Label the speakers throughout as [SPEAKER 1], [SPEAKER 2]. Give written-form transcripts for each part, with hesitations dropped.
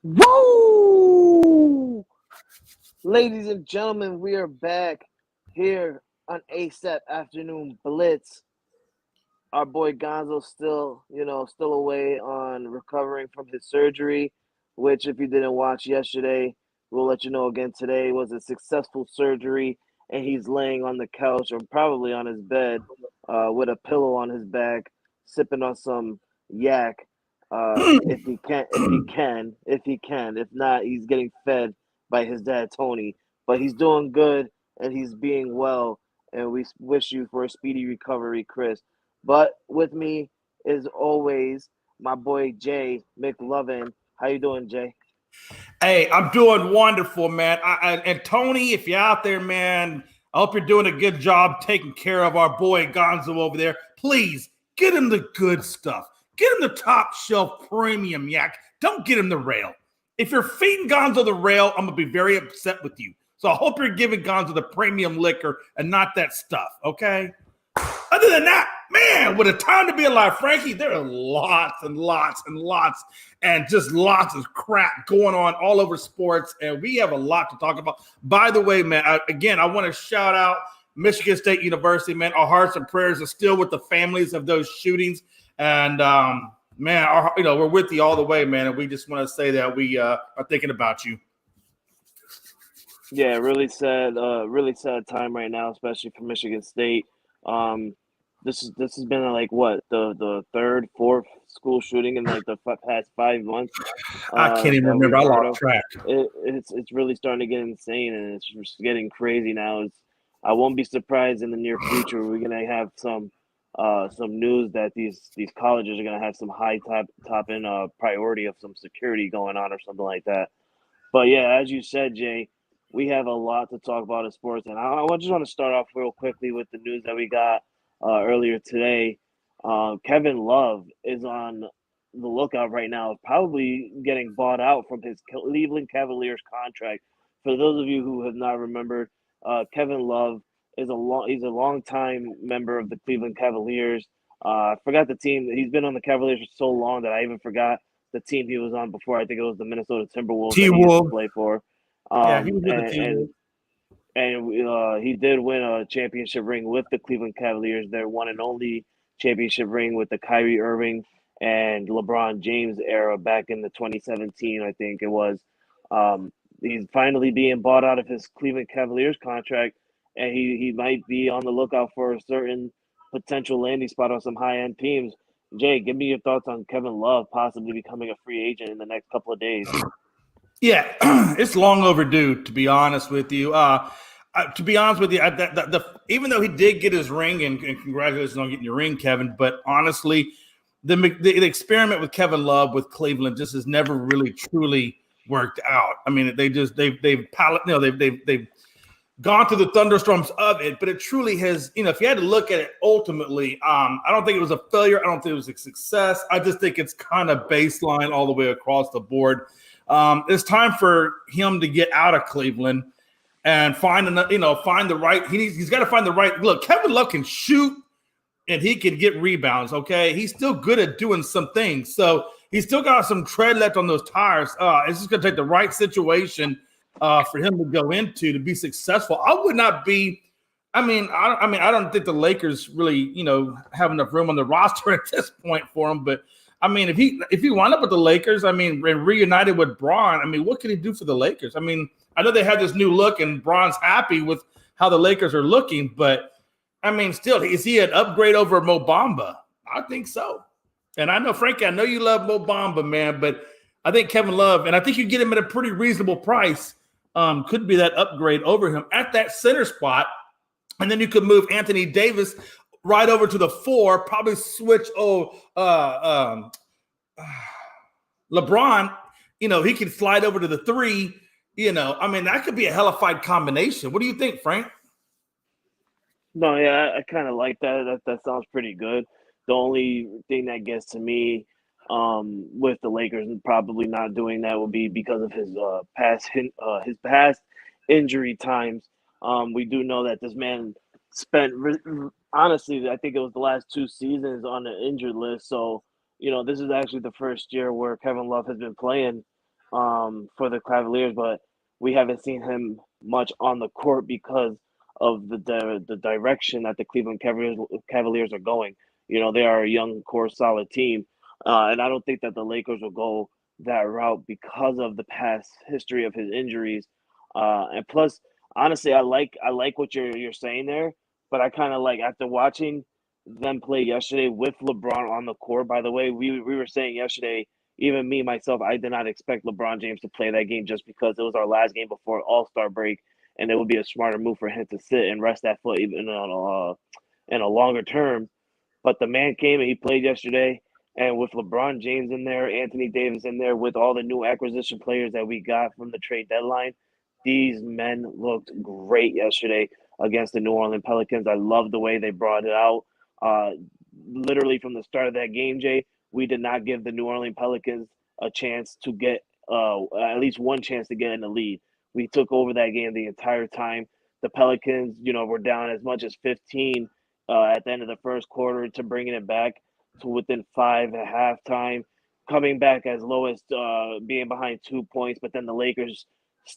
[SPEAKER 1] Woo! Ladies and gentlemen, we are back here on ASAP Afternoon Blitz. Our boy Gonzo still away on recovering from his surgery, which if you didn't watch yesterday, we'll let you know again today was a successful surgery, and he's laying on the couch or probably on his bed, with a pillow on his back, sipping on some yak. If he can. If not, he's getting fed by his dad Tony. But he's doing good and he's being well, and we wish you for a speedy recovery, Chris. But with me is always my boy Jay McLovin. How you doing, Jay?
[SPEAKER 2] Hey, I'm doing wonderful, man. And Tony, if you're out there, man, I hope you're doing a good job taking care of our boy Gonzo over there. Please get him the good stuff. Get him the top shelf premium yak. Don't get him the rail. If you're feeding Gonzo the rail, I'm going to be very upset with you. So I hope you're giving Gonzo the premium liquor and not that stuff, okay? Other than that, man, with a time to be alive, Frankie, there are lots and lots and lots and just lots of crap going on all over sports, and we have a lot to talk about. By the way, man, I want to shout out Michigan State University, man. Our hearts and prayers are still with the families of those shootings, and man, we're with you all the way, man, and we just want to say that we are thinking about you.
[SPEAKER 1] Yeah, really sad time right now, especially for Michigan State. Um, this has been like what the third, fourth school shooting in like the past 5 months
[SPEAKER 2] I can't even
[SPEAKER 1] that
[SPEAKER 2] remember.
[SPEAKER 1] we've
[SPEAKER 2] I
[SPEAKER 1] heard
[SPEAKER 2] lost
[SPEAKER 1] of.
[SPEAKER 2] track.
[SPEAKER 1] It's really starting to get insane, and it's just getting crazy now. I won't be surprised in the near future we're gonna have some news that these colleges are gonna have some high top end priority of some security going on or something like that. But yeah, as you said, Jay, we have a lot to talk about in sports, and I just want to start off real quickly with the news that we got earlier today. Kevin Love is on the lookout right now, probably getting bought out from his Cleveland Cavaliers contract. For those of you who have not remembered, Kevin Love he's a long time member of the Cleveland Cavaliers. I forgot the team. He's been on the Cavaliers for so long that I even forgot the team he was on before. I think it was the Minnesota Timberwolves that he used to
[SPEAKER 2] T-Wolves.
[SPEAKER 1] play for.
[SPEAKER 2] Yeah, he
[SPEAKER 1] Um,
[SPEAKER 2] was with the
[SPEAKER 1] and
[SPEAKER 2] T-Wolves.
[SPEAKER 1] and he did win a championship ring with the Cleveland Cavaliers, their one and only championship ring with the Kyrie Irving and LeBron James era back in the 2017, I think it was. He's finally being bought out of his Cleveland Cavaliers contract, and he might be on the lookout for a certain potential landing spot on some high end teams. Jay, give me your thoughts on Kevin Love possibly becoming a free agent in the next couple of days.
[SPEAKER 2] Yeah, it's long overdue, to be honest with you. To be honest with you, even though he did get his ring, and congratulations on getting your ring, Kevin, but honestly, the experiment with Kevin Love with Cleveland just has never really truly worked out. I mean, they've gone through the thunderstorms of it, but it truly has. If you had to look at it ultimately, I don't think it was a failure. I don't think it was a success. I just think it's kind of baseline all the way across the board. It's time for him to get out of Cleveland and find the right. He's got to find the right look. Kevin Love can shoot and he can get rebounds. Okay, he's still good at doing some things, so he's still got some tread left on those tires. It's just going to take the right situation for him to go into to be successful. I would not be. I don't think the Lakers really, have enough room on the roster at this point for him. But I mean, if he wound up with the Lakers, and reunited with Braun, what can he do for the Lakers? I know they have this new look, and Braun's happy with how the Lakers are looking. But still, is he an upgrade over Mo Bamba? I think so. And I know, Frankie, I know you love Mo Bamba, man, but I think Kevin Love, and I think you get him at a pretty reasonable price, could be that upgrade over him at that center spot. And then you could move Anthony Davis right over to the 4, probably switch LeBron, he can slide over to the 3, that could be a hellified combination. What do you think, Frank?
[SPEAKER 1] No, yeah, I kind of like that. That sounds pretty good. The only thing that gets to me, with the Lakers and probably not doing that will be because of his past injury times. We do know that this man spent honestly, I think it was the last 2 seasons on the injured list. So this is actually the first year where Kevin Love has been playing. for the Cavaliers, but we haven't seen him much on the court because of the direction that the Cleveland Cavaliers are going. You know, they are a young core solid team, and I don't think that the Lakers will go that route because of the past history of his injuries. And plus, honestly, I like what you're saying there, but I kind of like after watching them play yesterday with LeBron on the court. By the way, we were saying yesterday, even me myself, I did not expect LeBron James to play that game just because it was our last game before All-Star break, and it would be a smarter move for him to sit and rest that foot even on in a longer term. But the man came and he played yesterday. And with LeBron James in there, Anthony Davis in there, with all the new acquisition players that we got from the trade deadline, these men looked great yesterday against the New Orleans Pelicans. I love the way they brought it out. Uh, Literally from the start of that game, Jay, we did not give the New Orleans Pelicans a chance to get at least one chance to get in the lead. We took over that game the entire time. The Pelicans, were down as much as 15 at the end of the first quarter to bringing it back to within five at halftime, coming back as low as being behind 2 points. But then the Lakers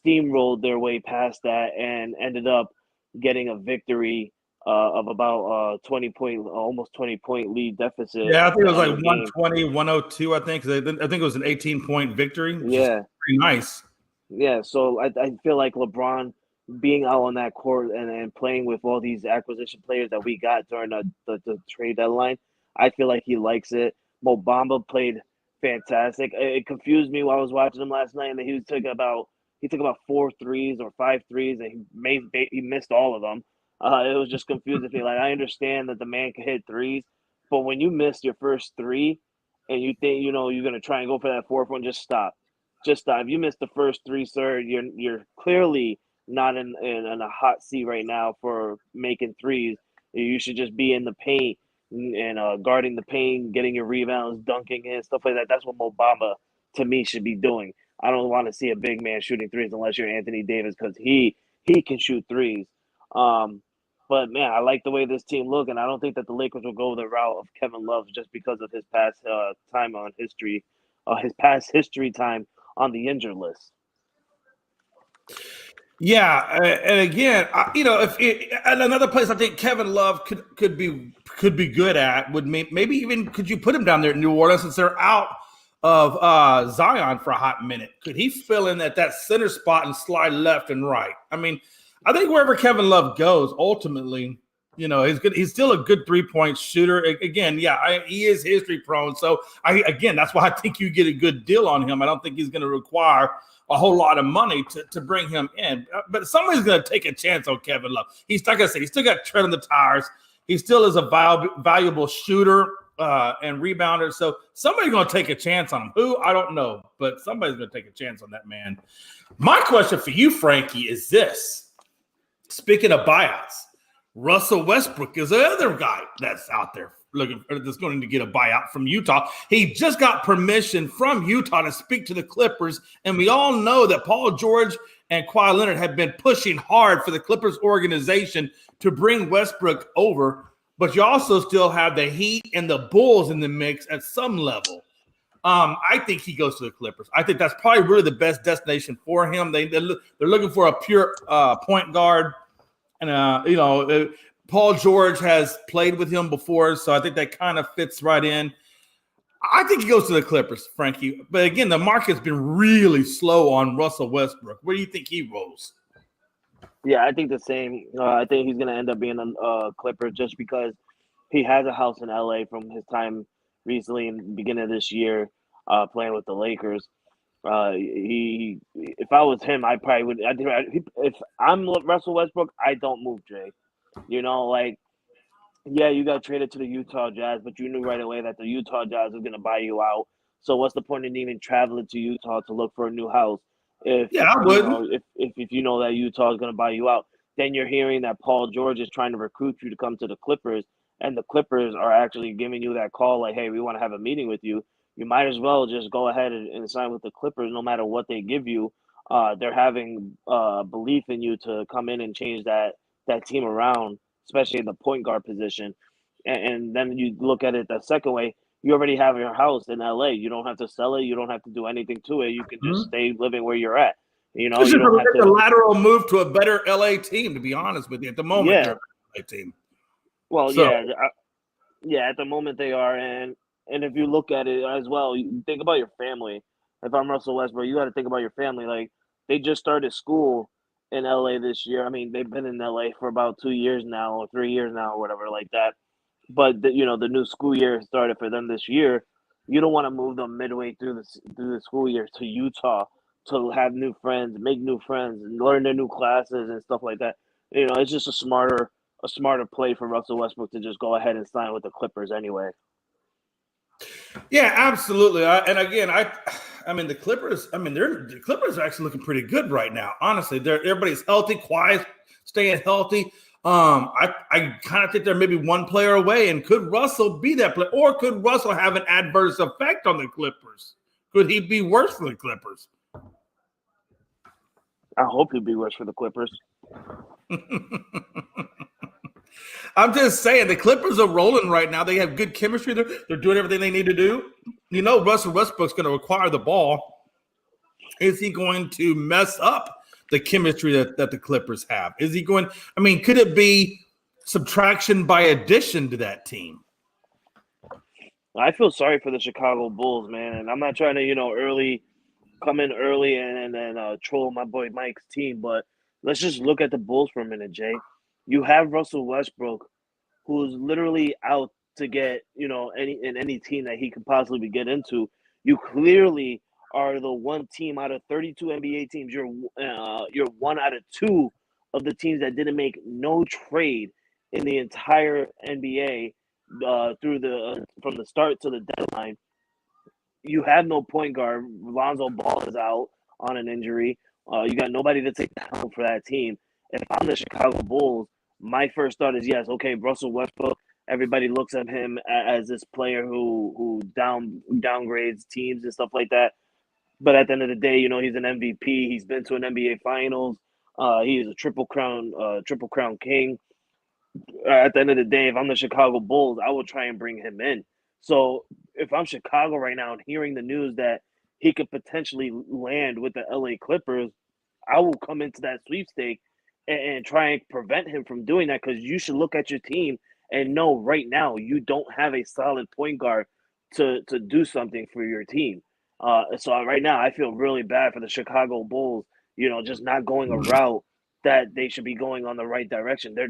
[SPEAKER 1] steamrolled their way past that and ended up getting a victory of about almost 20-point lead deficit
[SPEAKER 2] Yeah, I
[SPEAKER 1] at
[SPEAKER 2] think it
[SPEAKER 1] the
[SPEAKER 2] was
[SPEAKER 1] end
[SPEAKER 2] like
[SPEAKER 1] of the game.
[SPEAKER 2] 120, 102, I think. I think it was an 18-point victory, which is
[SPEAKER 1] Yeah,
[SPEAKER 2] pretty nice.
[SPEAKER 1] yeah. So I feel like LeBron being out on that court and playing with all these acquisition players that we got during the trade deadline, I feel like he likes it. Mo Bamba played fantastic. It confused me while I was watching him last night, and he took about four threes or five threes, and he missed all of them. It was just confusing me. Like I understand that the man can hit threes, but when you miss your first three, and you think you're gonna try and go for that fourth one, just stop. Just stop. If you miss the first three, sir, you're clearly not in a hot seat right now for making threes. You should just be in the paint and guarding the paint, getting your rebounds, dunking and stuff like that. That's what Mo Bamba to me should be doing. I don't want to see a big man shooting threes unless you're Anthony Davis because he can shoot threes. Um, but man, I like the way this team look, and I don't think that the Lakers will go the route of Kevin Love just because of his past time on history, his past history time on the injured list.
[SPEAKER 2] Yeah, and again, and another place I think Kevin Love could be good at would maybe even could you put him down there in New Orleans since they're out of Zion for a hot minute? Could he fill in at that center spot and slide left and right? I mean, I think wherever Kevin Love goes, ultimately, he's good. He's still a good 3-point shooter. Again, yeah, he is history prone. So that's why I think you get a good deal on him. I don't think he's going to require a whole lot of money to bring him in. But somebody's going to take a chance on Kevin Love. He's like I said, he's still got tread on the tires. He still is a valuable shooter and rebounder. So somebody's going to take a chance on him. Who? I don't know. But somebody's going to take a chance on that man. My question for you, Frankie, is this. Speaking of buyouts, Russell Westbrook is the other guy that's out there that's going to get a buyout from Utah. He just got permission from Utah to speak to the Clippers, and we all know that Paul George and Kawhi Leonard have been pushing hard for the Clippers organization to bring Westbrook over, but you also still have the Heat and the Bulls in the mix at some level. I think he goes to the Clippers. I think that's probably really the best destination for him. They're looking for a pure point guard, and Paul George has played with him before, so I think that kind of fits right in. I think he goes to the Clippers, Frankie. But again, the market's been really slow on Russell Westbrook. Where do you think he rolls?
[SPEAKER 1] Yeah, I think the same. I think he's going to end up being a Clipper just because he has a house in LA from his time recently in the beginning of this year playing with the Lakers. If I was him, I probably would. If I'm Russell Westbrook, I don't move, Jay. Yeah, you got traded to the Utah Jazz, but you knew right away that the Utah Jazz was going to buy you out. So what's the point in even traveling to Utah to look for a new house if
[SPEAKER 2] Yeah, I
[SPEAKER 1] you
[SPEAKER 2] wouldn't.
[SPEAKER 1] know if you know that Utah is going to buy you out? Then you're hearing that Paul George is trying to recruit you to come to the Clippers, and the Clippers are actually giving you that call like, "Hey, we want to have a meeting with you." You might as well just go ahead and sign with the Clippers, no matter what they give you. They're having belief in you to come in and change that team around, especially in the point guard position. And then you look at it the second way. you already have your house in LA. You don't have to sell it. You don't have to do anything to it. You can just
[SPEAKER 2] Mhm.
[SPEAKER 1] stay living where you're at. You know,
[SPEAKER 2] It's
[SPEAKER 1] you
[SPEAKER 2] just
[SPEAKER 1] don't have
[SPEAKER 2] a
[SPEAKER 1] to.
[SPEAKER 2] lateral move to a better LA team, to be honest with you. At the moment, they're a
[SPEAKER 1] Yeah.
[SPEAKER 2] better LA team.
[SPEAKER 1] Well,
[SPEAKER 2] So,
[SPEAKER 1] yeah, yeah. At the moment, they are, and if you look at it as well, you think about your family. If I'm Russell Westbrook, you got to think about your family. Like they just started school in LA this year. I mean, they've been in LA for about 2 years now, or 3 years now, or whatever like that. But the new school year started for them this year. You don't want to move them midway through the school year to Utah to have new friends, make new friends, and learn their new classes and stuff like that. It's just a smarter play for Russell Westbrook to just go ahead and sign with the Clippers anyway.
[SPEAKER 2] yeah, absolutely. I mean, the Clippers. I mean, the Clippers are actually looking pretty good right now. Honestly, everybody's healthy, quiet, staying healthy. I kind of think they're maybe one player away, and could Russell be that player, or could Russell have an adverse effect on the Clippers? Could he be worse for the Clippers?
[SPEAKER 1] I hope he'd be worse for the Clippers.
[SPEAKER 2] I'm just saying the Clippers are rolling right now. They have good chemistry. They're doing everything they need to do. You know, Russell Westbrook's going to require the ball. Is he going to mess up the chemistry that the Clippers have? Is he going? I mean, could it be subtraction by addition to that team?
[SPEAKER 1] I feel sorry for the Chicago Bulls, man, and I'm not trying to come in early and then troll my boy Mike's team, but let's just look at the Bulls for a minute, Jay. You have Russell Westbrook, who's literally out to get any team that he could possibly get into. You clearly are the one team out of 32 NBA teams. You're one out of two of the teams that didn't make no trade in the entire NBA through the from the start to the deadline. You have no point guard. Lonzo Ball is out on an injury. You got nobody to take the helm for that team. If I'm the Chicago Bulls, my first thought is yes, okay, Russell Westbrook. Everybody looks at him as this player who downgrades teams and stuff like that. But at the end of the day, he's an MVP. He's been to an NBA Finals. He is a triple crown king. At the end of the day, if I'm the Chicago Bulls, I will try and bring him in. So if I'm Chicago right now and hearing the news that he could potentially land with the LA Clippers, I will come into that sweepstake and try and prevent him from doing that, because you should look at your team and know right now you don't have a solid point guard to do something for your team. So right now I feel really bad for the Chicago Bulls, just not going a route that they should be going on the right direction. They're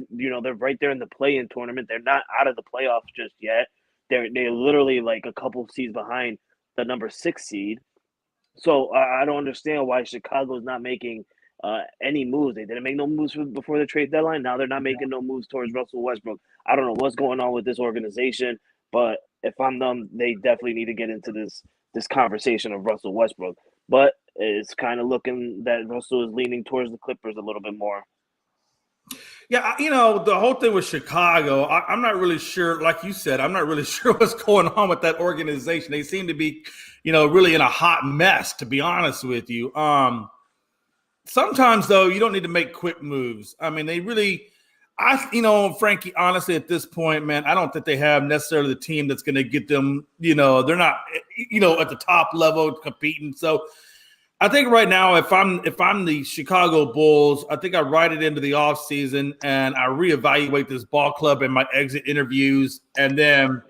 [SPEAKER 1] right there in the play-in tournament. They're not out of the playoffs just yet. They're literally like a couple seeds behind the number 6 seed. So I don't understand why Chicago's not making any moves. They didn't make no moves before the trade deadline. Now they're not making no moves towards Russell Westbrook. I don't know what's going on with this organization, but if I'm them, they definitely need to get into this conversation of Russell Westbrook. But it's kind of looking that Russell is leaning towards the Clippers a little bit more.
[SPEAKER 2] Yeah, the whole thing with Chicago, I'm not really sure. Like you said, I'm not really sure what's going on with that organization. They seem to be, really in a hot mess, to be honest with you. Sometimes, though, you don't need to make quick moves. I mean, they really – Frankie, honestly, at this point, man, I don't think they have necessarily the team that's going to get them – they're not, at the top level competing. So I think right now, if I'm the Chicago Bulls, I think I write it into the offseason and I reevaluate this ball club and my exit interviews. And then,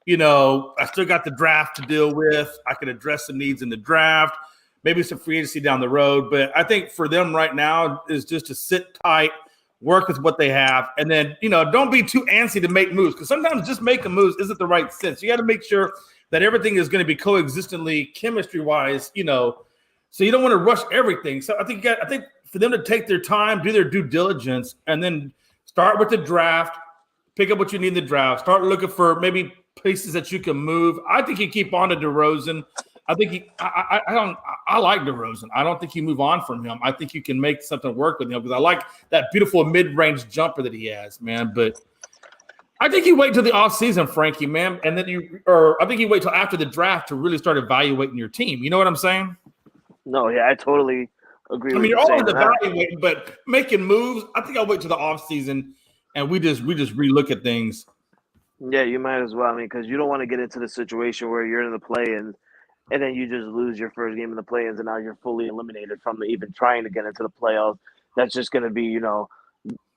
[SPEAKER 2] I still got the draft to deal with. I can address some needs in the draft. Maybe some free agency down the road. But I think for them right now is just to sit tight, work with what they have, and then, don't be too antsy to make moves, because sometimes just making moves isn't the right sense. You got to make sure that everything is going to be coexistently chemistry-wise, so you don't want to rush everything. So I think for them to take their time, do their due diligence, and then start with the draft, pick up what you need in the draft, start looking for maybe pieces that you can move. I think you keep on to DeRozan. I think I like DeRozan. I don't think you move on from him. I think you can make something work with him, because I like that beautiful mid-range jumper that he has, man. But I think you wait till the offseason, Frankie, man, and then I think you wait till after the draft to really start evaluating your team. You know what I'm saying?
[SPEAKER 1] No, yeah, I totally agree with you.
[SPEAKER 2] You're always evaluating, but making moves, I think I'll wait till the offseason and we just relook at things.
[SPEAKER 1] Yeah, you might as well. I mean, because you don't want to get into the situation where you're in the play-ins and then you just lose your first game in the play-ins and now you're fully eliminated from even trying to get into the playoffs. That's just going to be,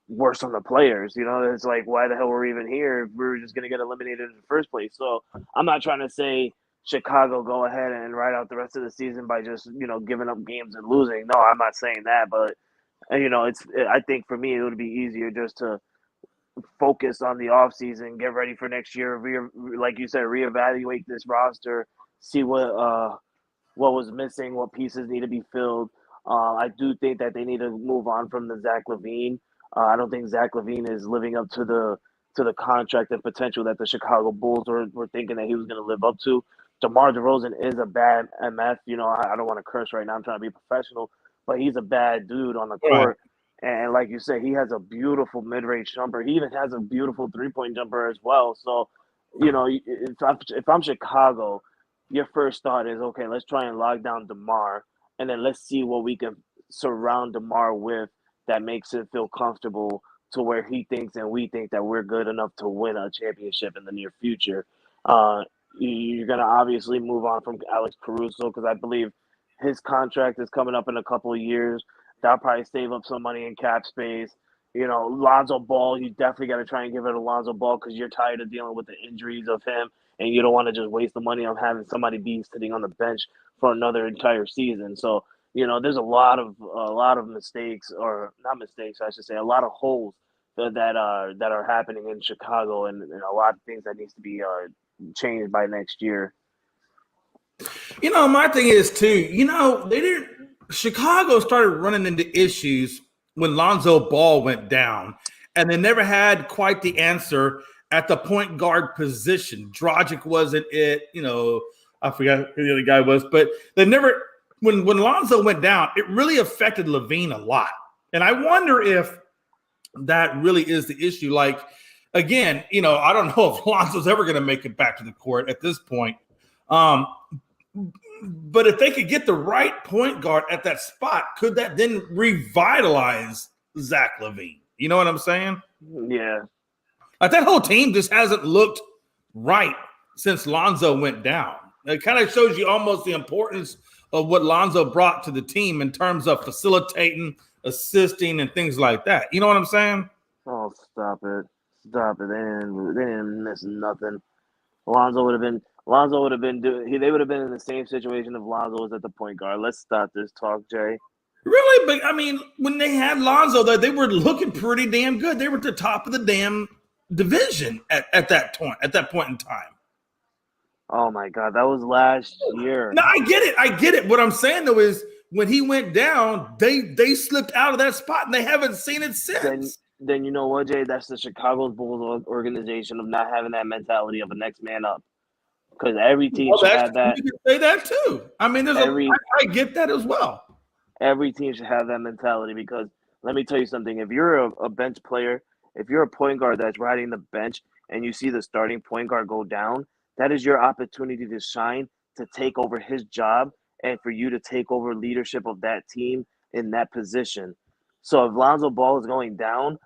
[SPEAKER 1] worse on the players. It's like, why the hell were we even here if we were just going to get eliminated in the first place? So I'm not trying to say Chicago go ahead and ride out the rest of the season by just, giving up games and losing. No, I'm not saying that. But, I think for me, it would be easier just to focus on the offseason, get ready for next year, like you said, reevaluate this roster, see what was missing, what pieces need to be filled. I do think that they need to move on from the Zach LaVine. I don't think Zach LaVine is living up to the contract and potential that the Chicago Bulls were thinking that he was going to live up to. DeMar DeRozan is a bad MF. I don't want to curse right now. I'm trying to be professional, but he's a bad dude on the
[SPEAKER 2] Right.
[SPEAKER 1] court. And like you said, he has a beautiful mid-range jumper. He even has a beautiful three-point jumper as well. So, if I'm Chicago, your first thought is, okay, let's try and lock down DeMar, and then let's see what we can surround DeMar with that makes it feel comfortable to where he thinks and we think that we're good enough to win a championship in the near future. Uh, you're going to obviously move on from Alex Caruso because I believe his contract is coming up in a couple of years. That'll probably save up some money in cap space. Lonzo Ball, you definitely got to try and give it to Lonzo Ball because you're tired of dealing with the injuries of him, and you don't want to just waste the money on having somebody be sitting on the bench for another entire season. So there's a lot of mistakes, or not mistakes, I should say, a lot of holes that are happening in Chicago, and a lot of things that needs to be changed by next year.
[SPEAKER 2] My thing is too, they didn't Chicago started running into issues when Lonzo Ball went down, and they never had quite the answer at the point guard position. Dragic wasn't it, I forgot who the other guy was, but they never when Lonzo went down, it really affected LaVine a lot. And I wonder if that really is the issue. Like, again, I don't know if Lonzo's ever going to make it back to the court at this point. Um, but if they could get the right point guard at that spot, could that then revitalize Zach LaVine? You know what I'm saying?
[SPEAKER 1] Yeah.
[SPEAKER 2] Like, that whole team just hasn't looked right since Lonzo went down. It kind of shows you almost the importance of what Lonzo brought to the team in terms of facilitating, assisting, and things like that. You know what I'm saying?
[SPEAKER 1] Oh, stop it. Stop it. They didn't miss nothing. They would have been in the same situation if Lonzo was at the point guard. Let's stop this talk, Jay.
[SPEAKER 2] Really? But, I mean, when they had Lonzo there, they were looking pretty damn good. They were at the top of the damn division at that point in time.
[SPEAKER 1] Oh my God, that was last year.
[SPEAKER 2] No, I get it. What I'm saying though is when he went down, they slipped out of that spot and they haven't seen it since.
[SPEAKER 1] Then you know what, Jay? That's the Chicago Bulls organization of not having that mentality of a next man up. Because every team should have that.
[SPEAKER 2] You can say that too. I mean, I get that as well.
[SPEAKER 1] Every team should have that mentality because let me tell you something. If you're a bench player, if you're a point guard that's riding the bench and you see the starting point guard go down, that is your opportunity to shine, to take over his job, and for you to take over leadership of that team in that position. So if Lonzo Ball is going down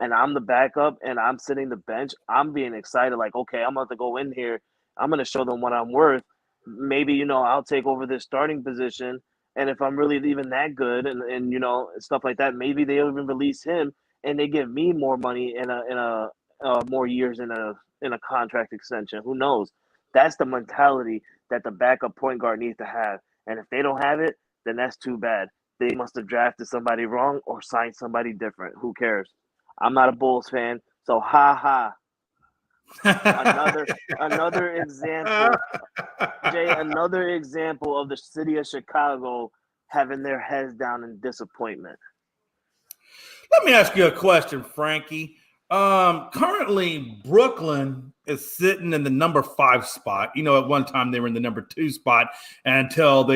[SPEAKER 1] and I'm the backup and I'm sitting the bench, I'm being excited like, okay, I'm about to go in here. I'm going to show them what I'm worth. Maybe, I'll take over this starting position, and if I'm really even that good and stuff like that, maybe they'll even release him and they give me more money in a more years in a contract extension. Who knows? That's the mentality that the backup point guard needs to have. And if they don't have it, then that's too bad. They must have drafted somebody wrong or signed somebody different. Who cares? I'm not a Bulls fan, so ha ha. Another example, Jay, another example of the city of Chicago having their heads down in disappointment.
[SPEAKER 2] Let me ask you a question, Frankie. Currently, Brooklyn is sitting in the number 5 spot. At one time they were in the number 2 spot until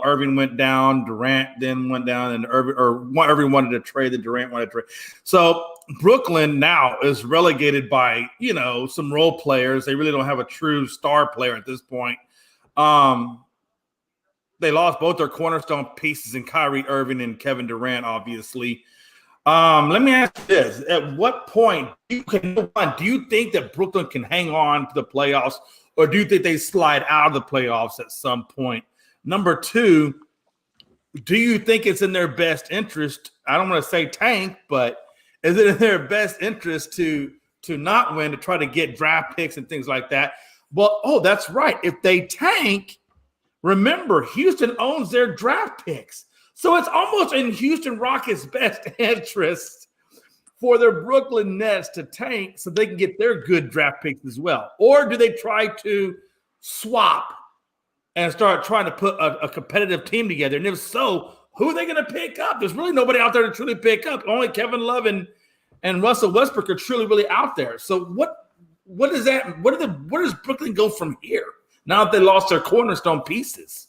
[SPEAKER 2] Irving went down, Durant then went down, and Irving wanted to trade, the Durant wanted to trade. So Brooklyn now is relegated by some role players. They really don't have a true star player at this point. They lost both their cornerstone pieces in Kyrie Irving and Kevin Durant, obviously. Let me ask you this: at what point do you think that Brooklyn can hang on to the playoffs, or do you think they slide out of the playoffs at some point? Number two, do you think it's in their best interest? I don't want to say tank, but is it in their best interest to not win, to try to get draft picks and things like that? Well, that's right. If they tank, remember, Houston owns their draft picks. So it's almost in Houston Rockets' best interest for their Brooklyn Nets to tank so they can get their good draft picks as well. Or do they try to swap and start trying to put a competitive team together? And if so, who are they going to pick up? There's really nobody out there to truly pick up. Only Kevin Love and Russell Westbrook are truly, really out there. So what is that? Where does Brooklyn go from here now that they lost their cornerstone pieces?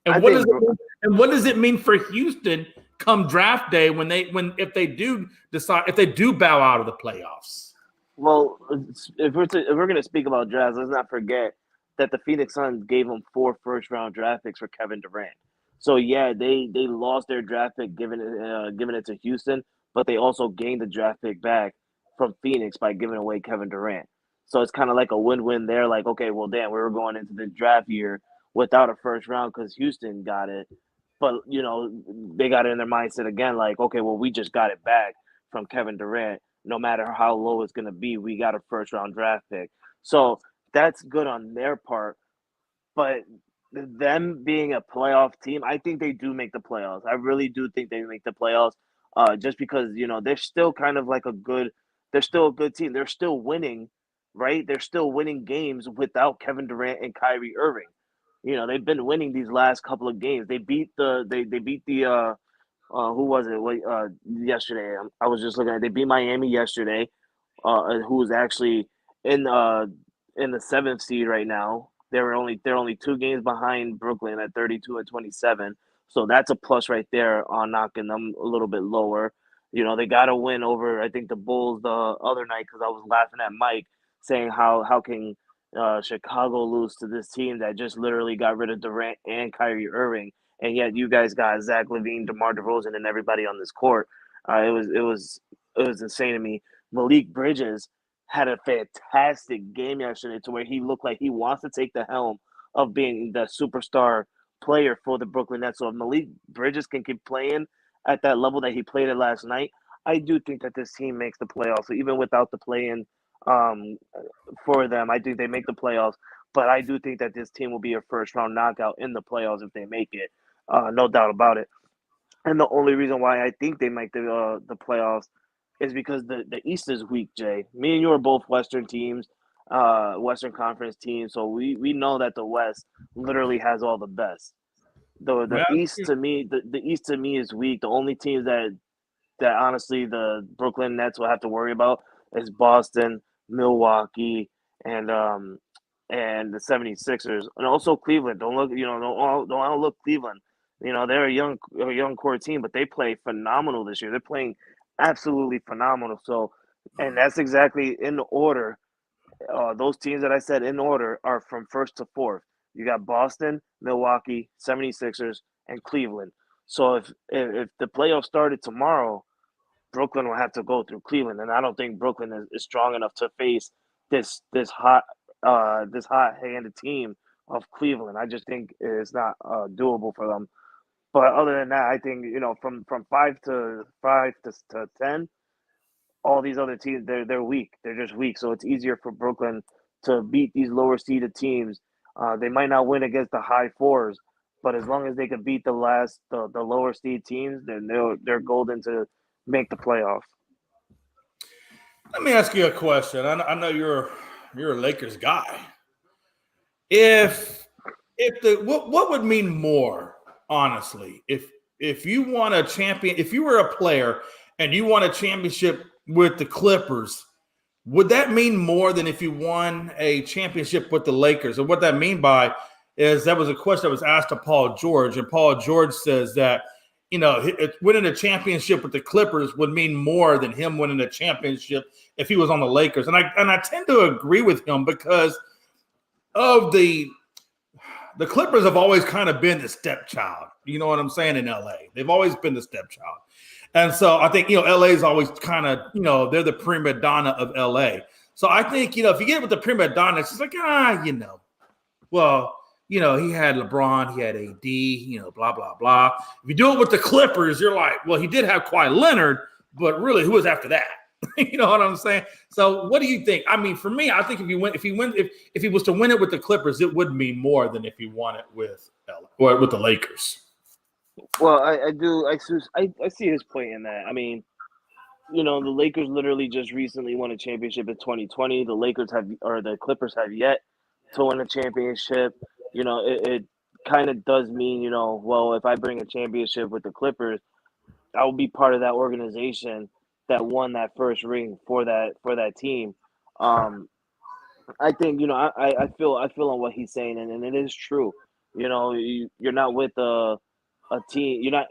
[SPEAKER 2] And what does it mean for Houston come draft day if they do bow out of the playoffs?
[SPEAKER 1] Well, if we're going to speak about drafts, let's not forget that the Phoenix Suns gave them 4 first-round draft picks for Kevin Durant. So yeah, they lost their draft pick, giving it to Houston, but they also gained the draft pick back from Phoenix by giving away Kevin Durant. So it's kind of like a win-win there. Like, okay, well, damn, we were going into the draft year without a first round because Houston got it. But, they got it in their mindset again, like, okay, well, we just got it back from Kevin Durant. No matter how low it's going to be, we got a first-round draft pick. So that's good on their part. But them being a playoff team, I think they do make the playoffs. I really do think they make the playoffs just because, they're still kind of like they're still a good team. They're still winning, right? They're still winning games without Kevin Durant and Kyrie Irving. They've been winning these last couple of games. They beat the who was it? Yesterday. I was just looking at. They beat Miami yesterday, who was actually in the 7th seed right now. They're only 2 games behind Brooklyn at 32 and 27. So that's a plus right there on knocking them a little bit lower. They got to win over, I think, the Bulls the other night because I was laughing at Mike saying how can Chicago lose to this team that just literally got rid of Durant and Kyrie Irving, and yet you guys got Zach LaVine, DeMar DeRozan, and everybody on this court. It was insane to me. Malik Bridges had a fantastic game yesterday to where he looked like he wants to take the helm of being the superstar player for the Brooklyn Nets. So if Malik Bridges can keep playing at that level that he played at last night, I do think that this team makes the playoffs. So even without the play-in for them, I think they make the playoffs. But I do think that this team will be a first-round knockout in the playoffs if they make it. No doubt about it. And the only reason why I think they make the playoffs is because the East is weak, Jay. Me and you are both Western teams, Western Conference teams, so we know that the West literally has all the best. The East to me, the East to me is weak. The only teams that honestly the Brooklyn Nets will have to worry about is Boston, Milwaukee, and the 76ers, and also Cleveland. Don't look Cleveland. They're a young core team, but they play phenomenal this year. They're playing absolutely phenomenal. So, and that's exactly in the order. Those teams that I said in order are from first to fourth. You got Boston, Milwaukee, 76ers, and Cleveland. So if the playoffs started tomorrow, Brooklyn will have to go through Cleveland, and I don't think Brooklyn is strong enough to face this hot-handed team of Cleveland. I just think it's not doable for them. But other than that, I think from 5 to 10, all these other teams they're weak. They're just weak. So it's easier for Brooklyn to beat these lower seeded teams. They might not win against the high fours, but as long as they can beat the lower seed teams, then they're golden to make the playoffs.
[SPEAKER 2] Let me ask you a question. I know you're a Lakers guy. What would mean more, honestly, if you won a champion, if you were a player and you won a championship with the Clippers, would that mean more than if you won a championship with the Lakers? And what that mean by is that was a question that was asked to Paul George, and Paul George says that winning a championship with the Clippers would mean more than him winning a championship if he was on the Lakers. And I tend to agree with him because of the Clippers have always kind of been the stepchild. You know what I'm saying? In LA, they've always been the stepchild. And so I think, LA is always kind of, they're the prima donna of LA. So I think, if you get with the prima donna, it's just like, well, he had LeBron, he had AD, blah, blah, blah. If you do it with the Clippers, you're like, well, he did have Kawhi Leonard, but really, who was after that? You know what I'm saying? So what do you think? I mean, for me, I think if he was to win it with the Clippers, it would mean more than if he won it with LA or with the Lakers.
[SPEAKER 1] Well, I see his point in that. I mean, the Lakers literally just recently won a championship in 2020. The Clippers have yet to win a championship. It kind of does mean, well, if I bring a championship with the Clippers, I will be part of that organization that won that first ring for that team. I think I feel on what he's saying, and it is true. You're not with a team. You're not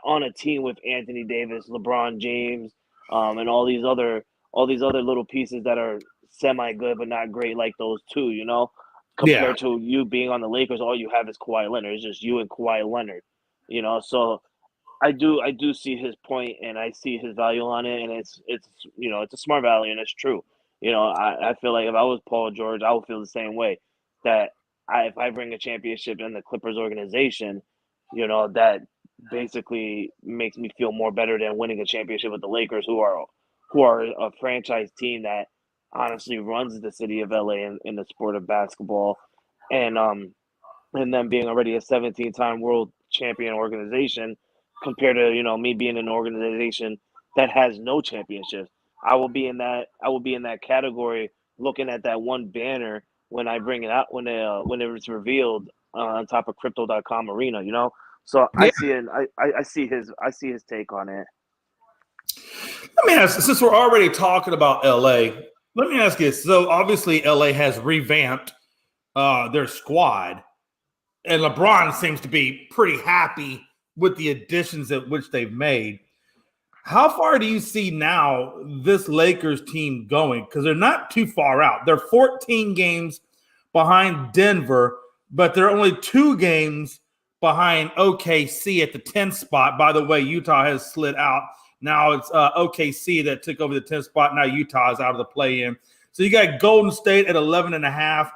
[SPEAKER 1] on a team with Anthony Davis, LeBron James, and all these other little pieces that are semi good but not great like those two.
[SPEAKER 2] Yeah.
[SPEAKER 1] Compared to you being on the Lakers, all you have is Kawhi Leonard. It's just you and Kawhi Leonard. So I do see his point and I see his value on it, and it's a smart value and it's true. I feel like if I was Paul George, I would feel the same way. That if I bring a championship in the Clippers organization, that basically makes me feel more better than winning a championship with the Lakers, who are a franchise team that honestly runs the city of LA in the sport of basketball, and them being already a 17-time world champion organization compared to me being an organization that has no championships. I will be in that category looking at that one banner when I bring it out when it was revealed on top of crypto.com arena. So I
[SPEAKER 2] Yeah.
[SPEAKER 1] see it. I see his take on it.
[SPEAKER 2] Let me ask, since we're already talking about LA, let me ask you. So obviously LA has revamped their squad, and LeBron seems to be pretty happy with the additions at which they've made. How far do you see now this Lakers team going? Because they're not too far out. They're 14 games behind Denver, but they're only 2 games behind OKC at the 10th spot. By the way, Utah has slid out. Now it's OKC that took over the 10th spot. Now Utah is out of the play-in. So you got Golden State at 11.5.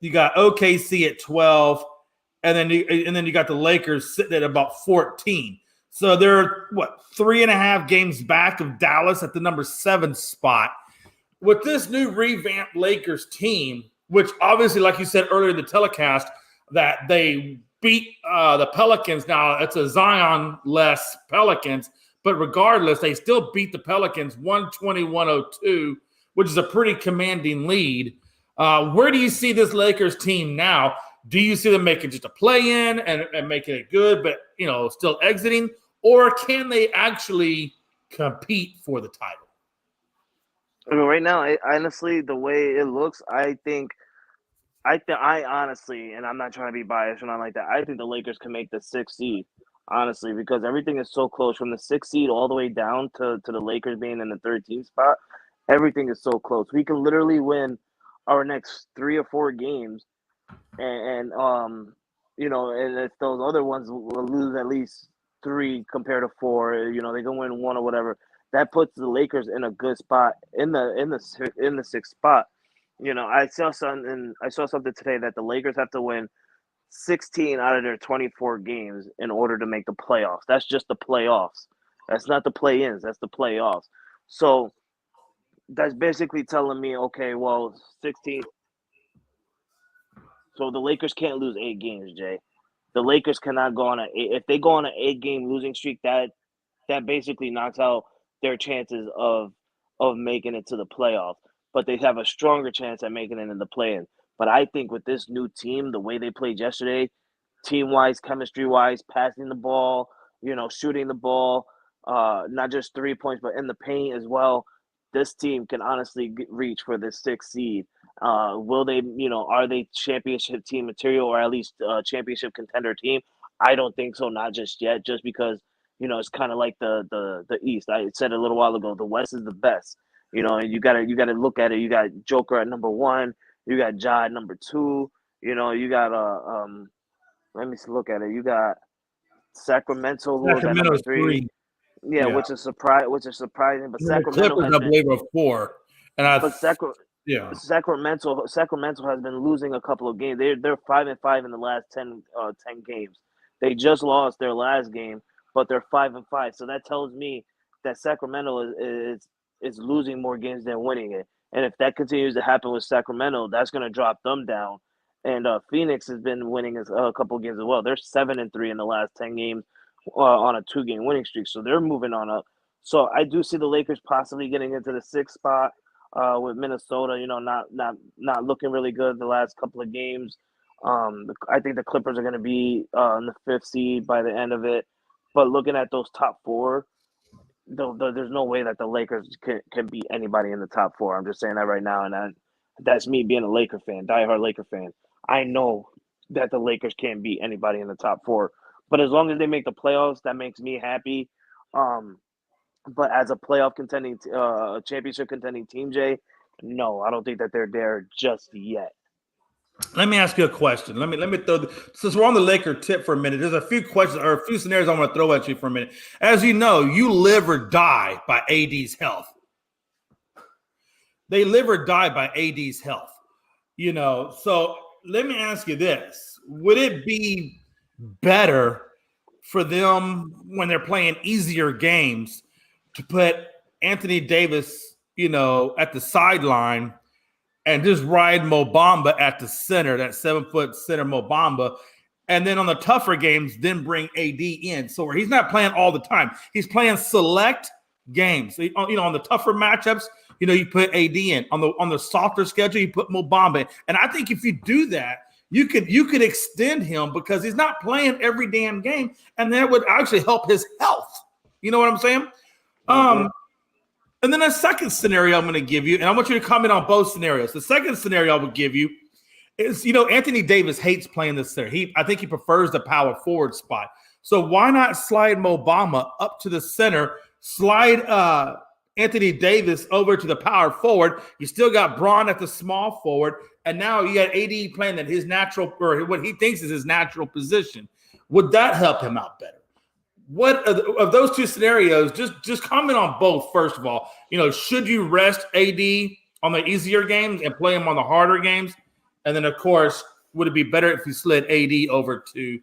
[SPEAKER 2] You got OKC at 12. And then you got the Lakers sitting at about 14. So they're 3.5 games back of Dallas at the number 7 spot. With this new revamped Lakers team, which obviously, like you said earlier in the telecast, that they beat the Pelicans. Now it's a Zion-less Pelicans, but regardless, they still beat the Pelicans 120-102, which is a pretty commanding lead. Where do you see this Lakers team now? Do you see them making just a play-in and making it good, but still exiting, or can they actually compete for the title?
[SPEAKER 1] I mean, right now, honestly, the way it looks, I honestly, and I'm not trying to be biased or not like that. I think the Lakers can make the 6th seed, honestly, because everything is so close from the 6th seed all the way down to the Lakers being in the 13th spot. Everything is so close. We can literally win our next 3 or 4 games, and if those other ones will lose at least 3 compared to 4, they can win 1 or whatever. That puts the Lakers in a good spot in the 6th spot. I saw something today that the Lakers have to win 16 out of their 24 games in order to make the playoffs. That's just the playoffs. That's not the play-ins. That's the playoffs. So that's basically telling me, okay, well, 16. So the Lakers can't lose 8 games, Jay. The Lakers cannot go on if they go on an 8-game losing streak, that basically knocks out their chances of making it to the playoffs. But they have a stronger chance at making it in the play-in. But I think with this new team, the way they played yesterday, team-wise, chemistry-wise, passing the ball, shooting the ball, not just 3 points, but in the paint as well, this team can honestly reach for the 6th seed. Will they, are they championship team material or at least championship contender team? I don't think so, not just yet, just because, it's kind of like the East. I said a little while ago, the West is the best. And you gotta look at it. You got Joker at number 1, you got Ja at number 2, you got let me look at it. You got Sacramento, who was at number
[SPEAKER 2] Sacramento's
[SPEAKER 1] 3.
[SPEAKER 2] 3.
[SPEAKER 1] Yeah,
[SPEAKER 2] Yeah.
[SPEAKER 1] which is surprising. But
[SPEAKER 2] And then the
[SPEAKER 1] Sacramento
[SPEAKER 2] Clippers,
[SPEAKER 1] has
[SPEAKER 2] I
[SPEAKER 1] been,
[SPEAKER 2] believe, are 4. And
[SPEAKER 1] but
[SPEAKER 2] yeah.
[SPEAKER 1] Sacramento has been losing a couple of games. They're 5-5 in the last 10 games. They just lost their last game, but they're 5-5. So that tells me that Sacramento is losing more games than winning it. And if that continues to happen with Sacramento, that's going to drop them down. And Phoenix has been winning a couple of games as well. They're 7-3 in the last 10 games on a 2-game winning streak. So they're moving on up. So I do see the Lakers possibly getting into the sixth spot with Minnesota. You know, not looking really good the last couple of games. I think the Clippers are going to be in the fifth seed by the end of it. But looking at those top four, there's no way that the Lakers can beat anybody in the top four. I'm just saying that right now, and that's me being a Laker fan, diehard Laker fan. I know that the Lakers can't beat anybody in the top four, but as long as they make the playoffs, that makes me happy. Um, but as a playoff contending, championship contending team, Jay, no, I don't think that they're there just yet.
[SPEAKER 2] Let me ask you a question. Let me throw since we're on the Laker tip for a minute. There's a few questions or a few scenarios I want to throw at you for a minute. As you know, you live or die by AD's health. They live or die by AD's health. You know, so let me ask you this: would it be better for them when they're playing easier games to put Anthony Davis, you know, at the sideline and just ride Mo Bamba at the center, that 7-foot center Mo Bamba, and then on the tougher games, then bring AD in. So where he's not playing all the time, he's playing select games. So, you know, on the tougher matchups, you know, you put AD in. On the softer schedule, you put Mo Bamba in. And I think if you do that, you could extend him because he's not playing every damn game, and that would actually help his health. You know what I'm saying?
[SPEAKER 1] Mm-hmm.
[SPEAKER 2] And then a second scenario I'm going to give you, and I want you to comment on both scenarios. The second scenario I would give you is, you know, Anthony Davis hates playing this center. I think he prefers the power forward spot. So why not slide Mo Bamba up to the center, slide Anthony Davis over to the power forward. You still got Braun at the small forward, and now you got AD playing at his natural, or what he thinks is his natural position. Would that help him out better? What of those two scenarios? Just comment on both. First of all, you know, should you rest AD on the easier games and play him on the harder games? And then, of course, would it be better if you slid AD over to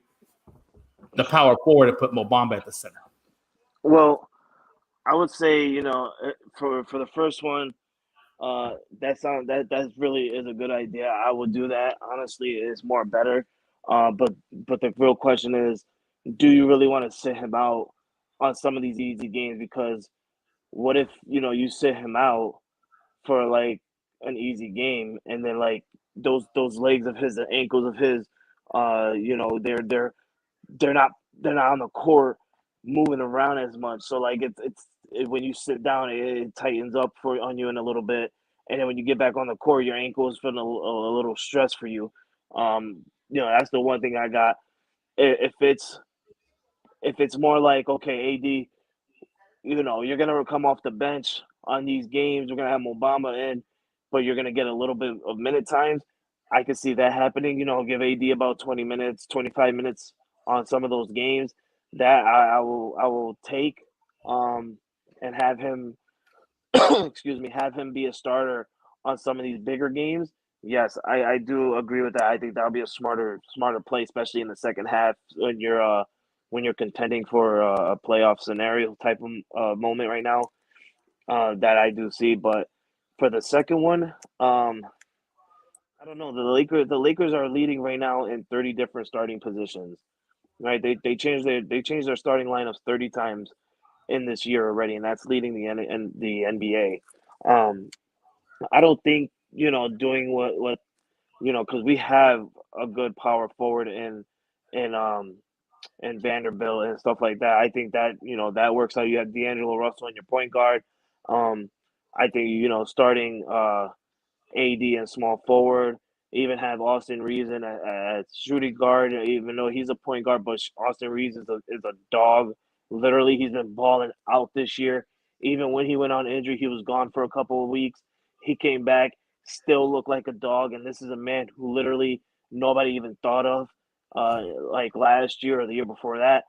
[SPEAKER 2] the power forward and put Mo Bamba at the center?
[SPEAKER 1] Well, I would say, you know, for the first one, that really is a good idea. I would do that. Honestly, it's more better. But the real question is, do you really want to sit him out on some of these easy games? Because what if, you know, you sit him out for like an easy game, and then like those legs of his, the ankles of his, you know, they're not they're not on the court moving around as much. So like when you sit down, it tightens up for on you in a little bit, and then when you get back on the court, your ankle is feeling a little stress for you. You know, that's the one thing I got. If it's more like, okay, AD, you know, you're gonna come off the bench on these games. We're gonna have Mobamba in, but you're gonna get a little bit of minute times. I could see that happening. You know, give AD about 20 minutes, 25 minutes on some of those games. That I will take, um, and have him, excuse me, have him be a starter on some of these bigger games. Yes, I do agree with that. I think that'll be a smarter play, especially in the second half when you're contending for a playoff scenario type of moment right now. That I do see, but for the second one, I don't know. The Lakers are leading right now in 30 different starting positions. Right? They changed their starting lineups 30 times in this year already, and that's leading the NBA. I don't think, you know, doing what you know, because we have a good power forward in and Vanderbilt and stuff like that. I think that, you know, that works out. You have D'Angelo Russell in your point guard. Um, I think, you know, starting AD and small forward. Even have Austin Reeves in at shooting guard, even though he's a point guard. But Austin Reeves is a dog. Literally, he's been balling out this year. Even when he went on injury, he was gone for a couple of weeks. He came back, still looked like a dog. And this is a man who literally nobody even thought of, like last year or the year before that.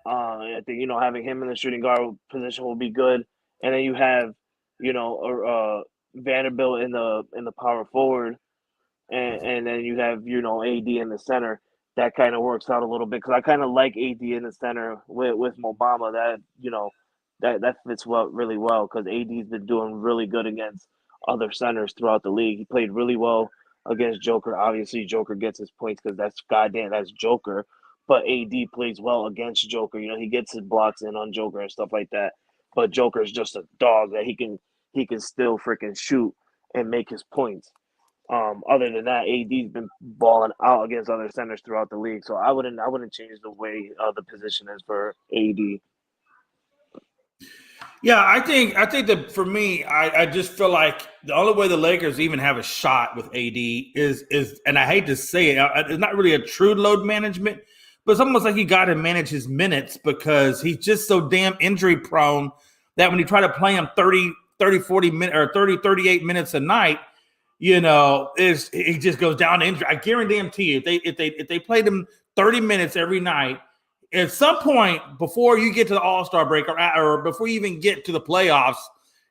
[SPEAKER 1] I think having him in the shooting guard position will be good, and then you have Vanderbilt in the power forward, and then you have AD in the center. That kind of works out a little bit because I kind of like AD in the center with Mobama. That that fits really well because AD's been doing really good against other centers throughout the league. He played really well against Joker. Obviously, Joker gets his points because that's Joker. But AD plays well against Joker. He gets his blocks in on Joker and stuff like that. But Joker's just a dog that he can still freaking shoot and make his points. Other than that, AD's been balling out against other centers throughout the league. So I wouldn't change the way the position is for AD.
[SPEAKER 2] Yeah, I think that for me, I just feel like the only way the Lakers even have a shot with AD is, and I hate to say it, it's not really a true load management, but it's almost like you got to manage his minutes because he's just so damn injury prone that when you try to play him 30, 40 minutes or 30, 38 minutes a night, he just goes down to injury. I guarantee you, if they played him 30 minutes every night, at some point before you get to the All-Star break or before you even get to the playoffs,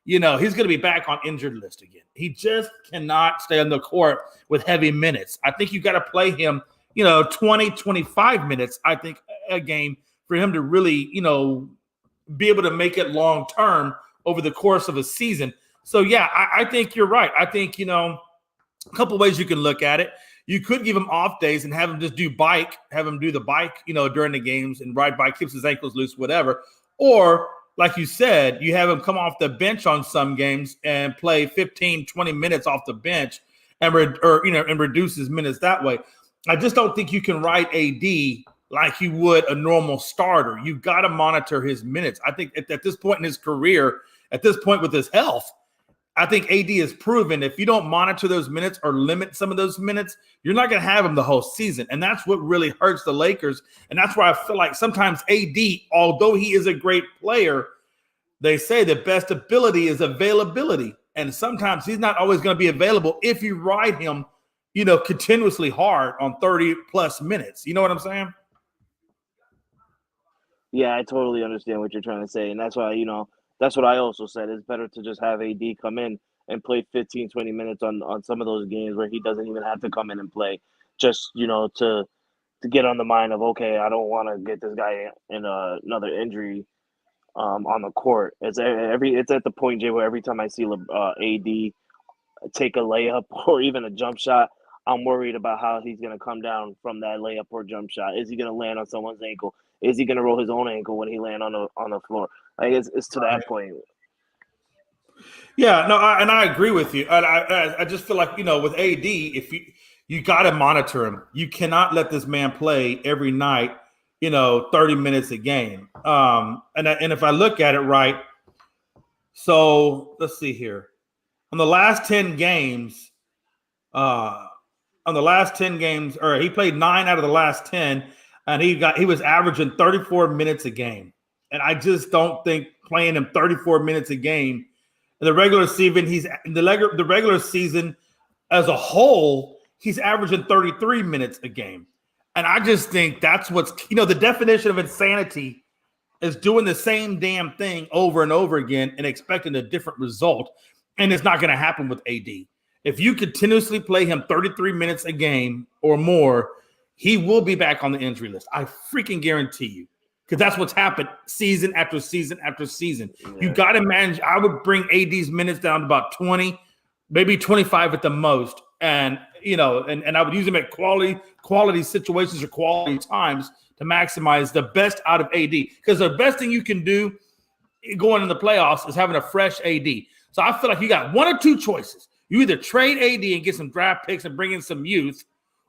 [SPEAKER 2] he's going to be back on injured list again. He just cannot stay on the court with heavy minutes. I think you got to play him, 20, 25 minutes, I think, a game for him to really, be able to make it long term over the course of a season. So, yeah, I think you're right. I think, a couple ways you can look at it. You could give him off days and have him just do the bike, during the games and ride bike, keeps his ankles loose, whatever. Or, like you said, you have him come off the bench on some games and play 15, 20 minutes off the bench and reduce his minutes that way. I just don't think you can ride AD like you would a normal starter. You've got to monitor his minutes. I think at this point in his career, at this point with his health, I think AD has proven if you don't monitor those minutes or limit some of those minutes, you're not going to have him the whole season. And that's what really hurts the Lakers. And that's why I feel like sometimes AD, although he is a great player, they say the best ability is availability. And sometimes he's not always going to be available if you ride him, continuously hard on 30 plus minutes. You know what I'm saying?
[SPEAKER 1] Yeah, I totally understand what you're trying to say. And that's why, that's what I also said. It's better to just have AD come in and play 15, 20 minutes on some of those games where he doesn't even have to come in and play. Just, to get on the mind of, okay, I don't want to get this guy in another injury on the court. It's at the point, Jay, where every time I see AD take a layup or even a jump shot, I'm worried about how he's going to come down from that layup or jump shot. Is he going to land on someone's ankle? Is he going to roll his own ankle when he land on the floor? Like it's to that point.
[SPEAKER 2] Yeah, no, I agree with you. I just feel like with AD, if you got to monitor him. You cannot let this man play every night, 30 minutes a game. And if I look at it right, so let's see here. On the last 10 games, or he played 9 out of the last 10, and he was averaging 34 minutes a game. And I just don't think playing him 34 minutes a game in the regular season, the regular season as a whole, he's averaging 33 minutes a game. And I just think that's what's, the definition of insanity is doing the same damn thing over and over again and expecting a different result. And it's not going to happen with AD. If you continuously play him 33 minutes a game or more, he will be back on the injury list. I freaking guarantee you. Because that's what's happened season after season after season. Yeah. You got to manage. I would bring AD's minutes down to about 20, maybe 25 at the most. And, and I would use them at quality situations or quality times to maximize the best out of AD. Because the best thing you can do going in the playoffs is having a fresh AD. So I feel like you got one or two choices. You either trade AD and get some draft picks and bring in some youth,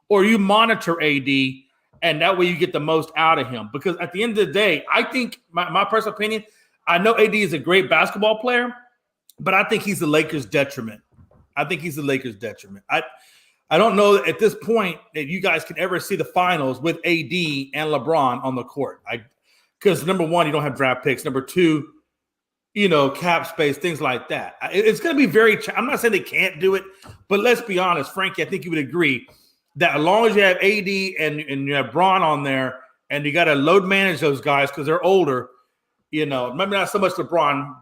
[SPEAKER 2] or you monitor AD, and that way you get the most out of him. Because at the end of the day, I think, my personal opinion, I know AD is a great basketball player, but I think he's the Lakers' detriment. I don't know at this point that you guys can ever see the finals with AD and LeBron on the court. Because number one, you don't have draft picks. Number two, cap space, things like that. It's going to be I'm not saying they can't do it, but let's be honest, Frankie, I think you would agree that as long as you have AD and you have Bron on there, and you got to load manage those guys because they're older. You know, maybe not so much LeBron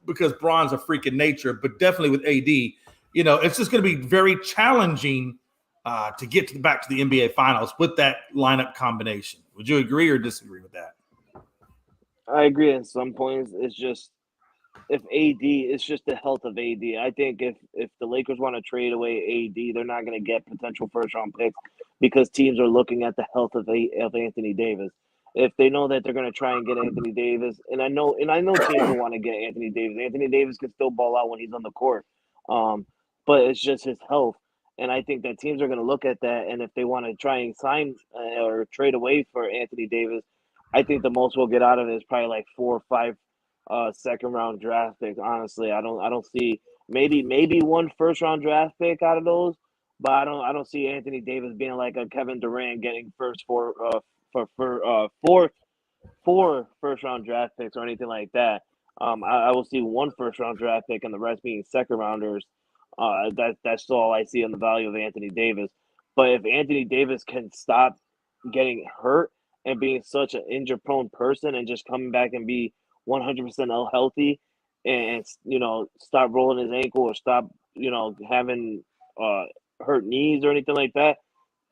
[SPEAKER 2] because Bron's a freak in nature, but definitely with AD, you know, it's just going to be very challenging to get back to the NBA Finals with that lineup combination. Would you agree or disagree with that?
[SPEAKER 1] I agree at some points. It's just if AD, it's just the health of AD. I think if the Lakers want to trade away AD, they're not going to get potential first round picks because teams are looking at the health of Anthony Davis. If they know that they're going to try and get Anthony Davis, and I know teams will want to get Anthony Davis. Anthony Davis can still ball out when he's on the court, but it's just his health. And I think that teams are going to look at that, and if they want to try and sign or trade away for Anthony Davis, I think the most we'll get out of it is probably like 4 or 5 second round draft picks. Honestly, I don't see maybe one first round draft pick out of those, but I don't see Anthony Davis being like a Kevin Durant getting four first round draft picks or anything like that. I will see one first round draft pick and the rest being second rounders. That's all I see on the value of Anthony Davis. But if Anthony Davis can stop getting hurt and being such an injury prone person and just coming back and be 100% healthy and you know stop rolling his ankle or stop having hurt knees or anything like that,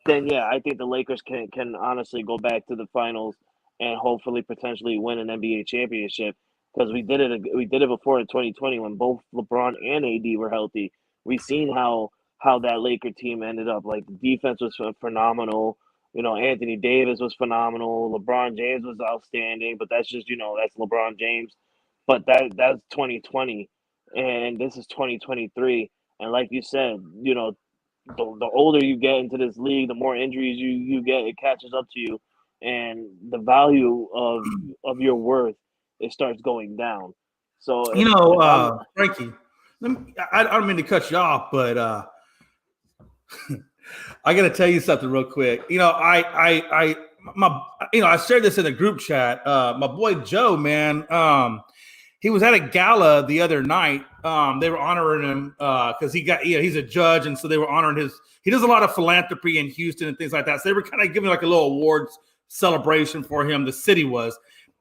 [SPEAKER 1] then yeah, I think the Lakers can honestly go back to the finals and hopefully potentially win an NBA championship because we did it before in 2020 when both LeBron and AD were healthy. We've seen how that Laker team ended up. Like the defense was phenomenal. You know, Anthony Davis was phenomenal. LeBron James was outstanding, but that's just that's LeBron James. But that's 2020, and this is 2023. And like you said, the older you get into this league, the more injuries you get. It catches up to you, and the value of your worth it starts going down. So
[SPEAKER 2] Frankie, I don't mean to cut you off, but I got to tell you something real quick. I shared this in the group chat. My boy Joe, man, he was at a gala the other night. They were honoring him because he's a judge, and so they were honoring he does a lot of philanthropy in Houston and things like that. So they were kind of giving like a little awards celebration for him. The city was,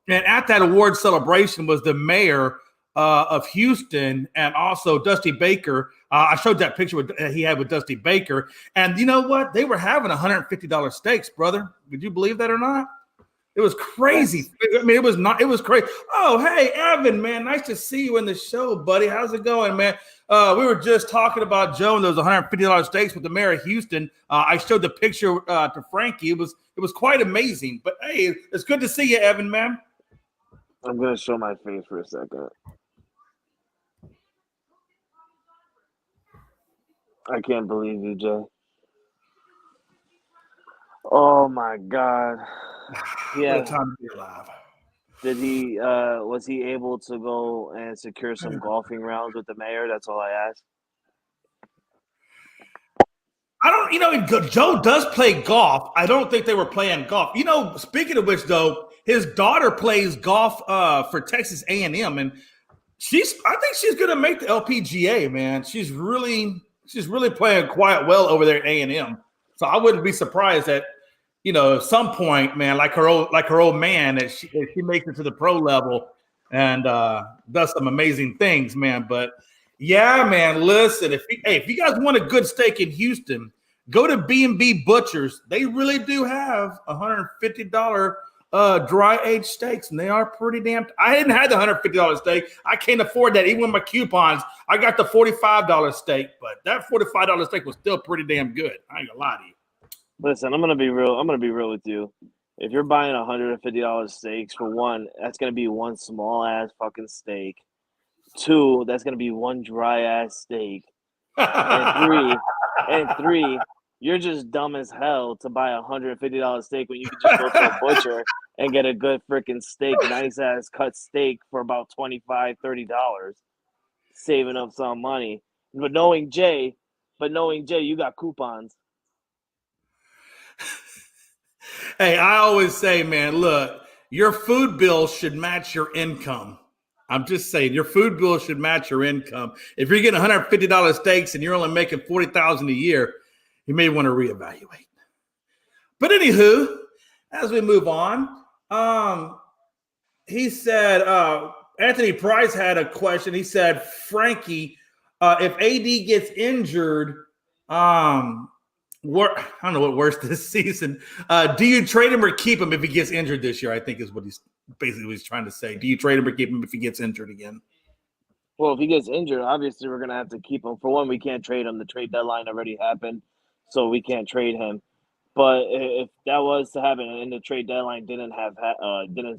[SPEAKER 2] and at that award celebration was the mayor of Houston and also Dusty Baker. I showed that picture he had with Dusty Baker, and you know what? They were having $150 steaks, brother. Would you believe that or not? It was crazy. I mean, it was crazy. Oh, hey, Evan, man, nice to see you in the show, buddy. How's it going, man? We were just talking about Joe and those $150 steaks with the mayor of Houston. I showed the picture to Frankie. It was quite amazing. But hey, it's good to see you, Evan, man.
[SPEAKER 1] I'm gonna show my face for a second. I can't believe you, Jay. Oh my God. Yeah.
[SPEAKER 2] What a time to be alive.
[SPEAKER 1] Did he was he able to go and secure some golfing rounds with the mayor? That's all I asked.
[SPEAKER 2] I don't, Joe does play golf. I don't think they were playing golf. Speaking of which, though, his daughter plays golf for Texas A&M, and I think she's going to make the LPGA, man. She's really playing quite well over there at A&M. So I wouldn't be surprised that, at some point, man, like her old man, that she makes it to the pro level and does some amazing things, man. But yeah, man, listen, if you guys want a good steak in Houston, go to B&B Butchers. They really do have $150 dry aged steaks, and they are pretty damn. I hadn't had the $150 steak. I can't afford that. Even with my coupons, I got the $45 steak, but that $45 steak was still pretty damn good. I ain't gonna lie to you.
[SPEAKER 1] Listen, I'm gonna be real with you. If you're buying $150 steaks, for one, that's gonna be one small ass fucking steak. 2, that's gonna be one dry ass steak. and three, you're just dumb as hell to buy $150 steak when you can just go to a butcher and get a good freaking steak, nice ass cut steak for about $25, $30, saving up some money. But knowing Jay, you got coupons.
[SPEAKER 2] Hey, I always say, man, look, your food bill should match your income. I'm just saying, your food bill should match your income. If you're getting $150 steaks and you're only making $40,000 a year, you may want to reevaluate. But anywho, as we move on, he said Anthony Price had a question. He said, Frankie, if AD gets injured, I don't know what worse this season. Do you trade him or keep him if he gets injured this year? I think is what he's basically trying to say. Do you trade him or keep him if he gets injured again?
[SPEAKER 1] Well, if he gets injured, obviously we're gonna have to keep him. For one, we can't trade him. The trade deadline already happened, so we can't trade him. But if that was to happen and the trade deadline didn't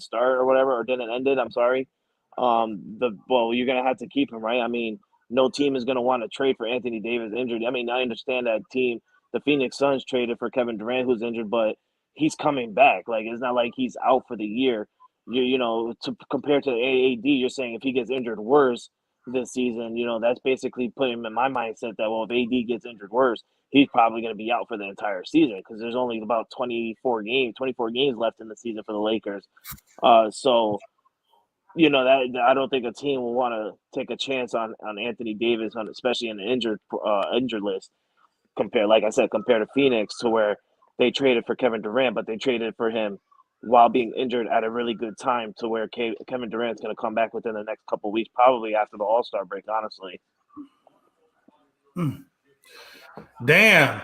[SPEAKER 1] start or whatever, or didn't end it, I'm sorry. You're gonna have to keep him, right? I mean, no team is gonna want to trade for Anthony Davis injured. I mean, I understand that the Phoenix Suns traded for Kevin Durant, who's injured, but he's coming back. Like it's not like he's out for the year. To compare to the AAD, you're saying if he gets injured worse this season, that's basically putting him in my mindset that, well, if AD gets injured worse, he's probably going to be out for the entire season because there's only about 24 games left in the season for the Lakers. So that I don't think a team will want to take a chance on Anthony Davis, especially in the injured list. Compared to Phoenix, to where they traded for Kevin Durant, but they traded for him while being injured at a really good time, to where Kevin Durant's going to come back within the next couple of weeks, probably after the All-Star break, honestly.
[SPEAKER 2] Damn.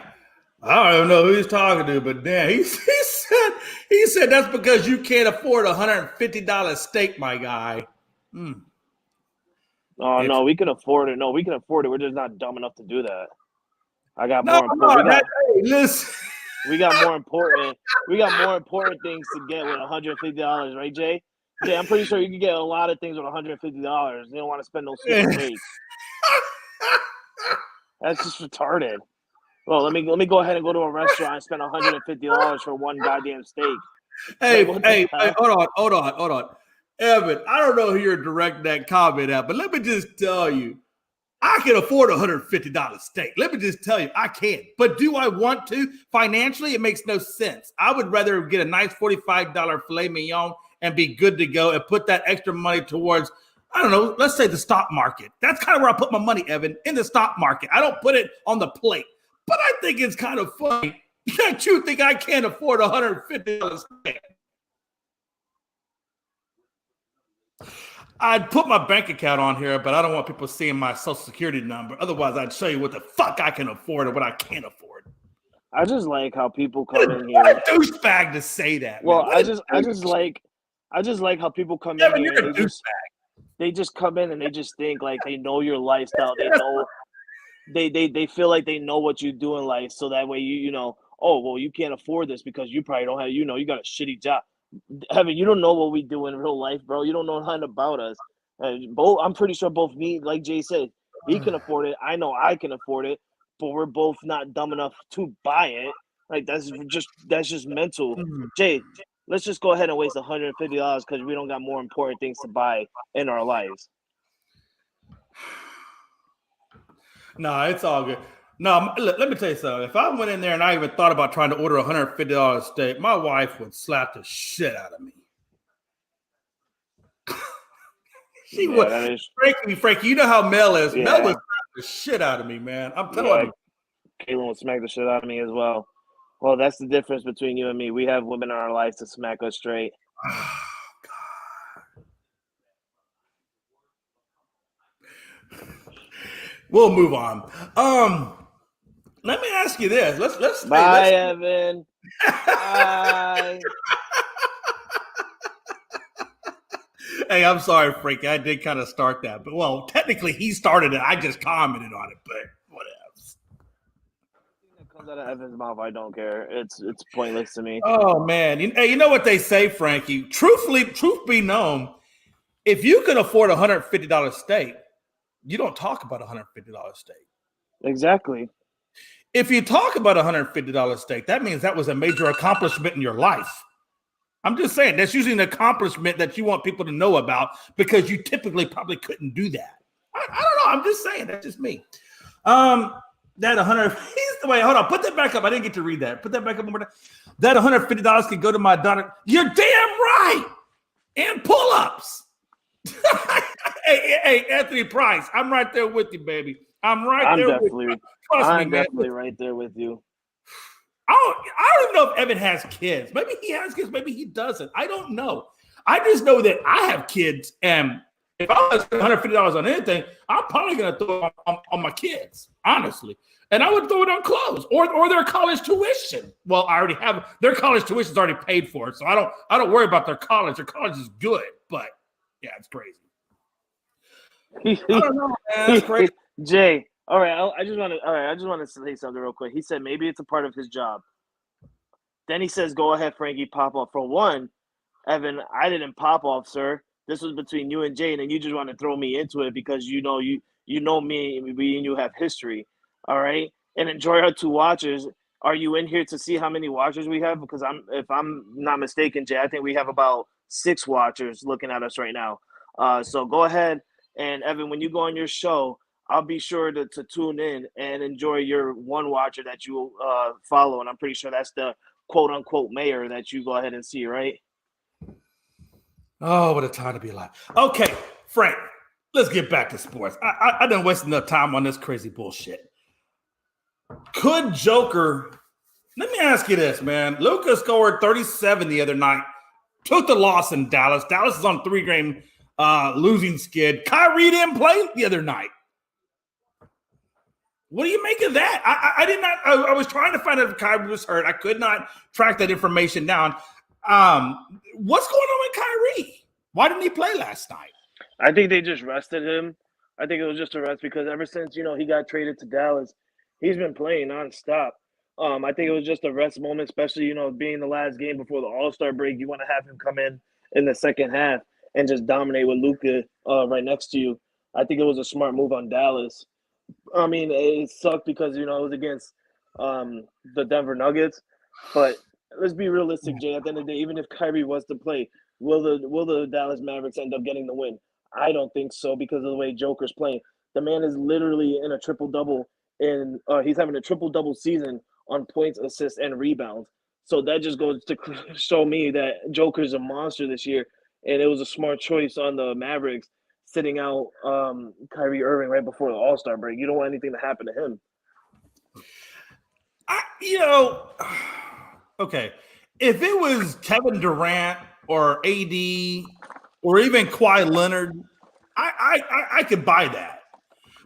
[SPEAKER 2] I don't know who he's talking to, but damn, he said that's because you can't afford a $150 steak, my guy.
[SPEAKER 1] Oh, no, we can afford it. No, we can afford it. We're just not dumb enough to do that.
[SPEAKER 2] Listen.
[SPEAKER 1] We got more important things to get with $150, right, Jay? Jay, I'm pretty sure you can get a lot of things with $150. You don't want to spend no super steak. That's just retarded. Well, let me go ahead and go to a restaurant and spend $150 for one goddamn steak.
[SPEAKER 2] Hey, hold on. Evan, I don't know who you're directing that comment at, but let me just tell you, I can afford a $150 steak. Let me just tell you, I can. But do I want to? Financially, it makes no sense. I would rather get a nice $45 filet mignon and be good to go and put that extra money towards, I don't know, let's say the stock market. That's kind of where I put my money, Evan, in the stock market. I don't put it on the plate. But I think it's kind of funny that you think I can't afford a $150 steak. I'd put my bank account on here, but I don't want people seeing my social security number. Otherwise, I'd show you what the fuck I can afford and what I can't afford.
[SPEAKER 1] I just like how people come in here.
[SPEAKER 2] What a douchebag to say that.
[SPEAKER 1] Well, I just like how people come in here and they just come in and they just think like they know your lifestyle. They know they feel like they know what you do in life. So that way you can't afford this because you probably don't have, you got a shitty job. Heaven, you don't know what we do in real life, bro. You don't know nothing about us. I'm pretty sure both me, like Jay said, he can afford it. I know I can afford it, but we're both not dumb enough to buy it. Like that's just mental. Jay, let's just go ahead and waste $150 because we don't got more important things to buy in our lives.
[SPEAKER 2] No, it's all good. No, let me tell you something. If I went in there and I even thought about trying to order a $150 steak, my wife would slap the shit out of me. She would. Frankie, you know how Mel is. Yeah. Mel would slap the shit out of me, man. I'm telling you.
[SPEAKER 1] Caitlin would smack the shit out of me as well. Well, that's the difference between you and me. We have women in our lives to smack us straight.
[SPEAKER 2] Oh, God. We'll move on. Let me ask you this. Let's
[SPEAKER 1] Bye, Evan. Bye.
[SPEAKER 2] Hey, I'm sorry, Frankie. I did kind of start that. But, well, technically he started it. I just commented on it, but whatever.
[SPEAKER 1] That comes out of Evan's mouth, I don't care. It's pointless to me.
[SPEAKER 2] Oh, man. Hey, you know what they say, Frankie? Truth be known, if you can afford a $150 steak, you don't talk about a $150 steak.
[SPEAKER 1] Exactly.
[SPEAKER 2] If you talk about a $150 steak, that means that was a major accomplishment in your life. I'm just saying that's usually an accomplishment that you want people to know about because you typically probably couldn't do that. I don't know. I'm just saying. That's just me. That 100. Wait, hold on. Put that back up. I didn't get to read that. Put that back up one more time. That $150 could go to my daughter. You're damn right. And pull-ups. Hey, Anthony Price. I'm right there with you, baby. I'm definitely
[SPEAKER 1] right there with you.
[SPEAKER 2] I don't even know if Evan has kids. Maybe he has kids. Maybe he doesn't. I don't know. I just know that I have kids, and if I was $150 on anything, I'm probably going to throw it on my kids, honestly. And I would throw it on clothes or their college tuition. Well, I already have their college tuition is already paid for, so I don't worry about their college. Their college is good, but yeah, it's crazy. I don't know, man. It's crazy.
[SPEAKER 1] Jay, all right, I just want to say something real quick. He said maybe it's a part of his job. Then he says, "Go ahead, Frankie, pop off." For one, Evan, I didn't pop off, sir. This was between you and Jay, and then you just want to throw me into it because you know me, we and you have history. All right, and enjoy our 2 watchers. Are you in here to see how many watchers we have? Because if I'm not mistaken, Jay, I think we have about 6 watchers looking at us right now. So go ahead, and Evan, when you go on your show, I'll be sure to tune in and enjoy your 1 watcher that you follow, and I'm pretty sure that's the quote unquote mayor that you go ahead and see, right?
[SPEAKER 2] Oh, what a time to be alive. Okay, Frank, let's get back to sports. I done wasted enough time on this crazy bullshit. Could Joker, let me ask you this, man. Luka scored 37 the other night, took the loss in Dallas. Dallas is on a 3-game losing skid. Kyrie didn't play the other night. What do you make of that? I was trying to find out if Kyrie was hurt. I could not track that information down. What's going on with Kyrie? Why didn't he play last night?
[SPEAKER 1] I think they just rested him. I think it was just a rest because ever since, he got traded to Dallas, he's been playing nonstop. I think it was just a rest moment, especially, being the last game before the All-Star break. You want to have him come in the second half and just dominate with Luka right next to you. I think it was a smart move on Dallas. I mean, it sucked because, it was against the Denver Nuggets. But let's be realistic, Jay. At the end of the day, even if Kyrie was to play, will the Dallas Mavericks end up getting the win? I don't think so because of the way Joker's playing. The man is literally in a triple-double, and he's having a triple-double season on points, assists, and rebounds. So that just goes to show me that Joker's a monster this year, and it was a smart choice on the Mavericks sitting out Kyrie Irving right before the All-Star break. You don't want anything to happen to him.
[SPEAKER 2] Okay, if it was Kevin Durant or AD or even Kawhi Leonard, I could buy that.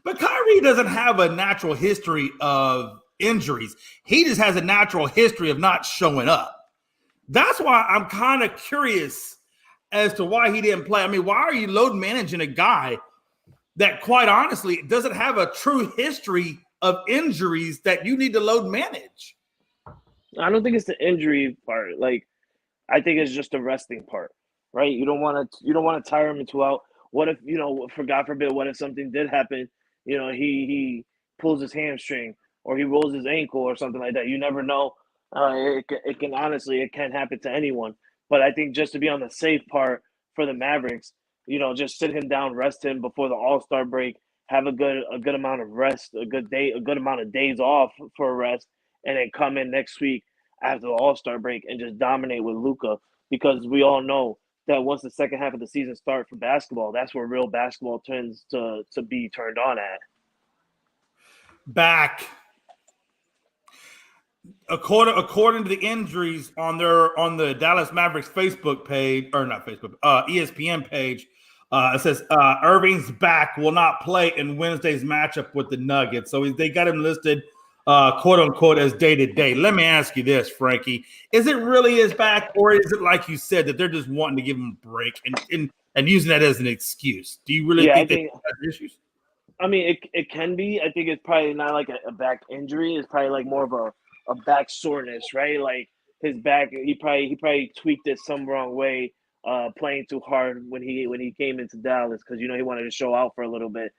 [SPEAKER 2] But Kyrie doesn't have a natural history of injuries. He just has a natural history of not showing up. That's why I'm kind of curious as to why he didn't play. I mean, why are you load managing a guy that, quite honestly, doesn't have a true history of injuries that you need to load manage?
[SPEAKER 1] I don't think it's the injury part. Like, I think it's just the resting part, right? You don't want to tire him into out. What if, for God forbid, what if something did happen? He pulls his hamstring or he rolls his ankle or something like that. You never know. It can happen to anyone. But I think just to be on the safe part for the Mavericks, just sit him down, rest him before the All-Star break, have a good amount of rest, a good amount of days off for a rest, and then come in next week after the All-Star break and just dominate with Luka, because we all know that once the second half of the season starts for basketball, that's where real basketball tends to be turned on at.
[SPEAKER 2] Back. According to the injuries on the Dallas Mavericks Facebook page, or not Facebook, ESPN page, it says Irving's back, will not play in Wednesday's matchup with the Nuggets. So they got him listed, quote unquote, as day to day. Let me ask you this, Frankie: is it really his back, or is it like you said that they're just wanting to give him a break and using that as an excuse? Do you really think they have issues?
[SPEAKER 1] I mean, it can be. I think it's probably not like a back injury. It's probably like more of a back soreness, right? Like his back, he probably tweaked it some wrong way, playing too hard when he came into Dallas because he wanted to show out for a little bit.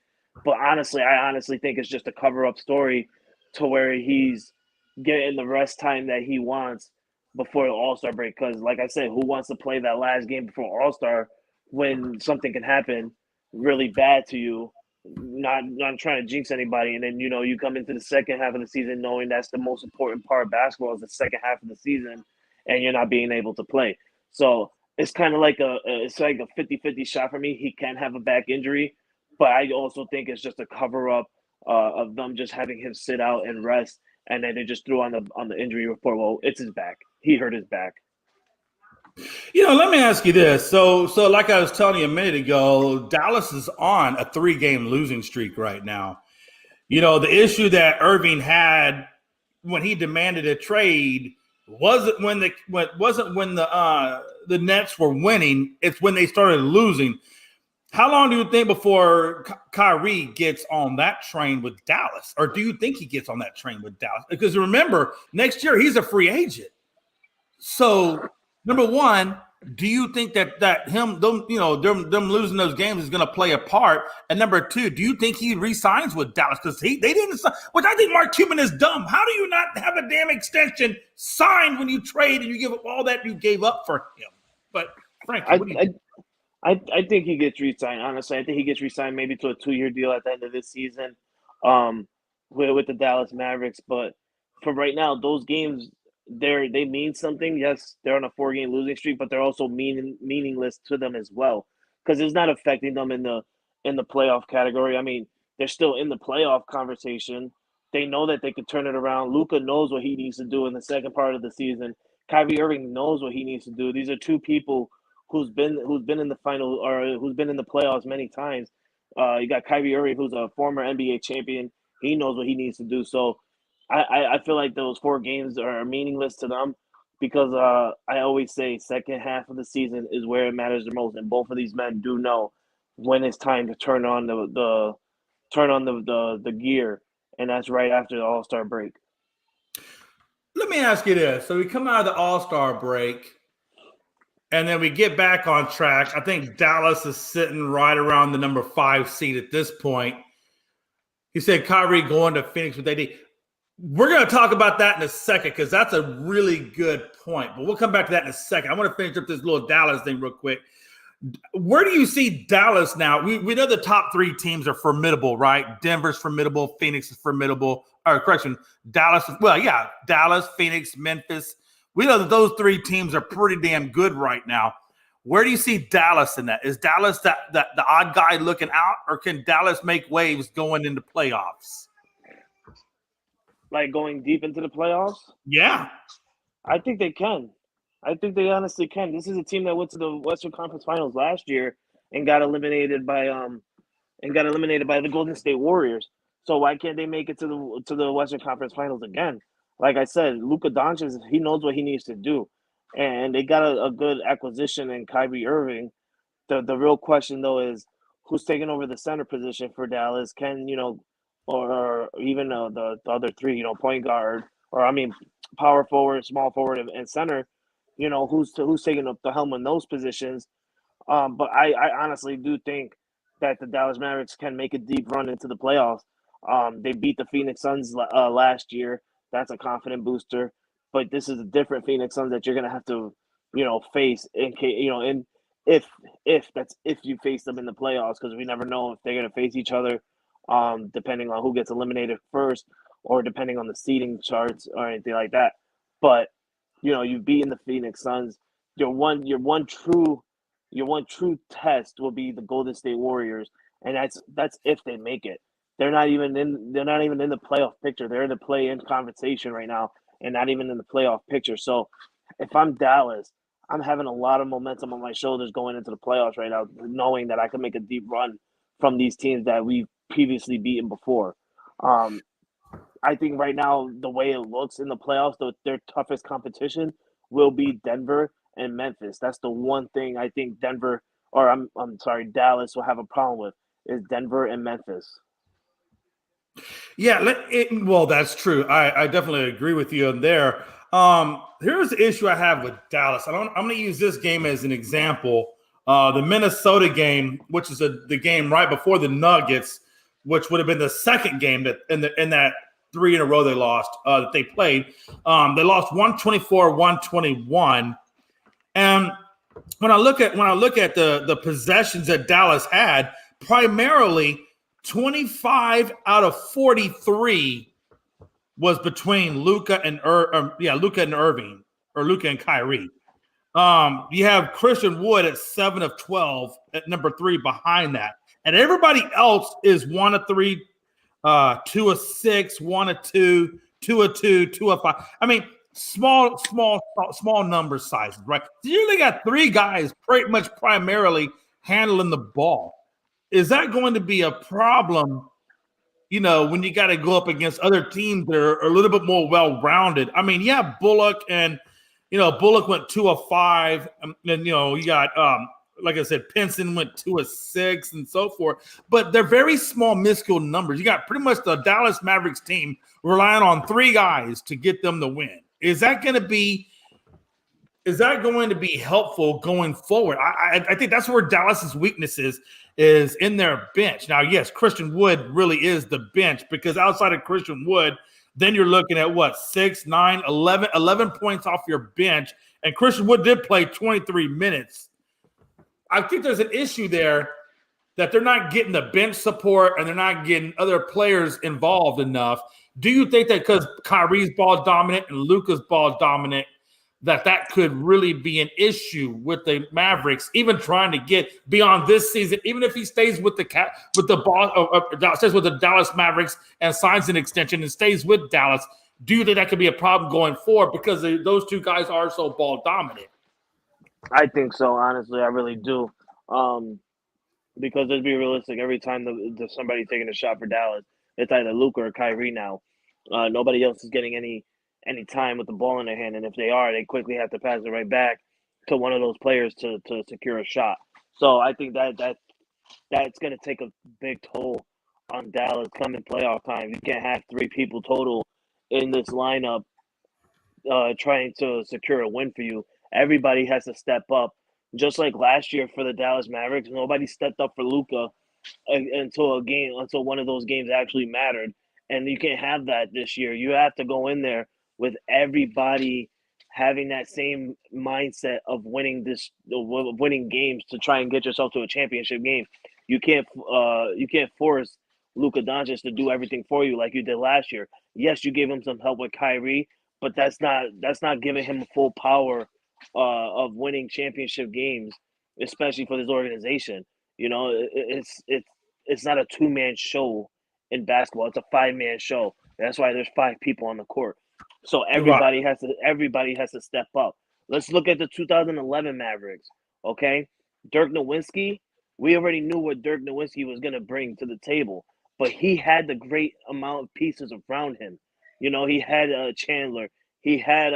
[SPEAKER 1] But I honestly think it's just a cover-up story to where he's getting the rest time that he wants before the All-Star break. Because, like I said, who wants to play that last game before All-Star when something can happen really bad to you? Not trying to jinx anybody, and then you come into the second half of the season knowing that's the most important part of basketball is the second half of the season, and you're not being able to play. So it's kind of like a 50-50 shot for me. He can have a back injury, but I also think it's just a cover up of them just having him sit out and rest and then they just threw on the injury report, well, it's his back. He hurt his back.
[SPEAKER 2] Let me ask you this. So like I was telling you a minute ago, Dallas is on a 3-game losing streak right now. The issue that Irving had when he demanded a trade wasn't when the Nets were winning. It's when they started losing. How long do you think before Kyrie gets on that train with Dallas? Or do you think he gets on that train with Dallas? Because remember, next year he's a free agent. So, number one, do you think that them losing those games is going to play a part? And number two, do you think he re-signs with Dallas? Because they didn't sign, which I think Mark Cuban is dumb. How do you not have a damn extension signed when you trade and you give up all that you gave up for him? But Frankie, what do you think?
[SPEAKER 1] I think he gets re-signed. Honestly, I think he gets re-signed maybe to a 2-year deal at the end of this season, with the Dallas Mavericks. But for right now, those games they mean something. Yes, they're on a 4-game losing streak, but they're also meaningless to them as well because it's not affecting them in the playoff category. I mean, they're still in the playoff conversation. They know that they could turn it around. Luka knows what he needs to do in the second part of the season. Kyrie Irving knows what he needs to do. These are two people who's been in the final or who's been in the playoffs many times. You got Kyrie Irving, who's a former NBA champion. He knows what he needs to do. So I feel like those 4 games are meaningless to them because I always say second half of the season is where it matters the most, and both of these men do know when it's time to turn on the gear, and that's right after the All-Star break.
[SPEAKER 2] Let me ask you this: so we come out of the All-Star break, and then we get back on track. I think Dallas is sitting right around the number 5 seed at this point. He said Kyrie going to Phoenix with AD. We're going to talk about that in a second because that's a really good point. But we'll come back to that in a second. I want to finish up this little Dallas thing real quick. Where do you see Dallas now? We know the top 3 teams are formidable, right? Denver's formidable. Phoenix is formidable. Or correction, Dallas. Dallas, Phoenix, Memphis. We know that those 3 teams are pretty damn good right now. Where do you see Dallas in that? Is Dallas the odd guy looking out, or can Dallas make waves going into playoffs?
[SPEAKER 1] Like going deep into the playoffs?
[SPEAKER 2] Yeah.
[SPEAKER 1] I think they can. I think they honestly can. This is a team that went to the Western Conference Finals last year and got eliminated by the Golden State Warriors. So why can't they make it to the Western Conference Finals again? Like I said, Luka Doncic, he knows what he needs to do. And they got a good acquisition in Kyrie Irving. The real question though is who's taking over the center position for Dallas? Can or even the other 3, point guard, power forward, small forward, and center, who's taking up the helm in those positions. But I honestly do think that the Dallas Mavericks can make a deep run into the playoffs. They beat the Phoenix Suns last year. That's a confident booster. But this is a different Phoenix Suns that you're going to have to, face in case, and if you face them in the playoffs, because we never know if they're going to face each other. Depending on who gets eliminated first or depending on the seeding charts or anything like that. But, you've beaten the Phoenix Suns. Your one true test will be the Golden State Warriors. And that's if they make it. They're not even in the playoff picture. They're in the play-in conversation right now and not even in the playoff picture. So if I'm Dallas, I'm having a lot of momentum on my shoulders going into the playoffs right now, knowing that I can make a deep run from these teams that we've previously beaten before. I think right now, the way it looks in the playoffs, their toughest competition will be Denver and Memphis. That's the one thing I think Dallas will have a problem with is Denver and Memphis.
[SPEAKER 2] Yeah, well, that's true. I definitely agree with you on there. Here's the issue I have with Dallas. I'm going to use this game as an example. The Minnesota game, which is the game right before the Nuggets, which would have been the second game that in that 3 in a row they lost that they played. They lost 124-121. And when I look at the possessions that Dallas had, primarily 25 out of 43 was between Luka and Irving, or Luka and Kyrie. You have Christian Wood at 7 of 12 at number 3 behind that. And everybody else is 1 of 3, 2 of 6, 1 of 2, 2-2, 2-5. I mean, small number sizes, right? You only got 3 guys pretty much primarily handling the ball. Is that going to be a problem, when you got to go up against other teams that are a little bit more well-rounded? I mean, yeah, Bullock Bullock went 2 of 5. And, you got, like I said, Pinson went 2 of 6 and so forth. But they're very small, minuscule numbers. You got pretty much the Dallas Mavericks team relying on 3 guys to get them the win. Is that going to be helpful going forward? I think that's where Dallas's weakness is in their bench. Now, yes, Christian Wood really is the bench, because outside of Christian Wood, then you're looking at what, 6, 9, 11 points off your bench. And Christian Wood did play 23 minutes. I think there's an issue there that they're not getting the bench support and they're not getting other players involved enough. Do you think that because Kyrie's ball dominant and Luka's ball dominant, that could really be an issue with the Mavericks, even trying to get beyond this season, even if he stays with the Dallas Mavericks and signs an extension and stays with Dallas? Do you think that could be a problem going forward because those 2 guys are so ball dominant?
[SPEAKER 1] I think so, honestly. I really do. Because let's be realistic, every time there's somebody taking a shot for Dallas, it's either Luka or Kyrie now. Nobody else is getting any time with the ball in their hand, and if they are, they quickly have to pass it right back to one of those players to secure a shot. So I think that's going to take a big toll on Dallas coming playoff time. You can't have 3 people total in this lineup trying to secure a win for you. Everybody has to step up. Just like last year for the Dallas Mavericks, nobody stepped up for Luka until one of those games actually mattered. And you can't have that this year. You have to go in there with everybody having that same mindset of winning games to try and get yourself to a championship game. You can't force Luka Doncic to do everything for you like you did last year. Yes, you gave him some help with Kyrie, but that's not giving him full power of winning championship games, especially for this organization. It's not a 2-man show in basketball. It's a 5-man show. That's why there's 5 people on the court. So everybody has to step up. Let's look at the 2011 Mavericks. Okay, Dirk Nowitzki. We already knew what Dirk Nowitzki was going to bring to the table, but he had the great amount of pieces around him. He had Chandler. He had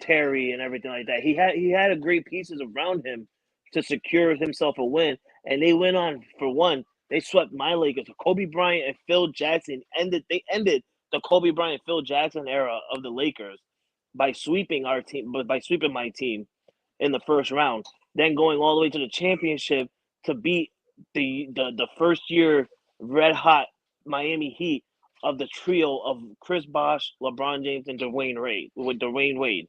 [SPEAKER 1] Terry and everything like that. He had a great pieces around him to secure himself a win, and they went on for one. They swept my Lakers. Kobe Bryant and Phil Jackson ended the Kobe Bryant Phil Jackson era of the Lakers by sweeping my team in the first round, then going all the way to the championship to beat the first year red hot Miami Heat of the trio of Chris Bosh, LeBron James, and Dwayne Wade.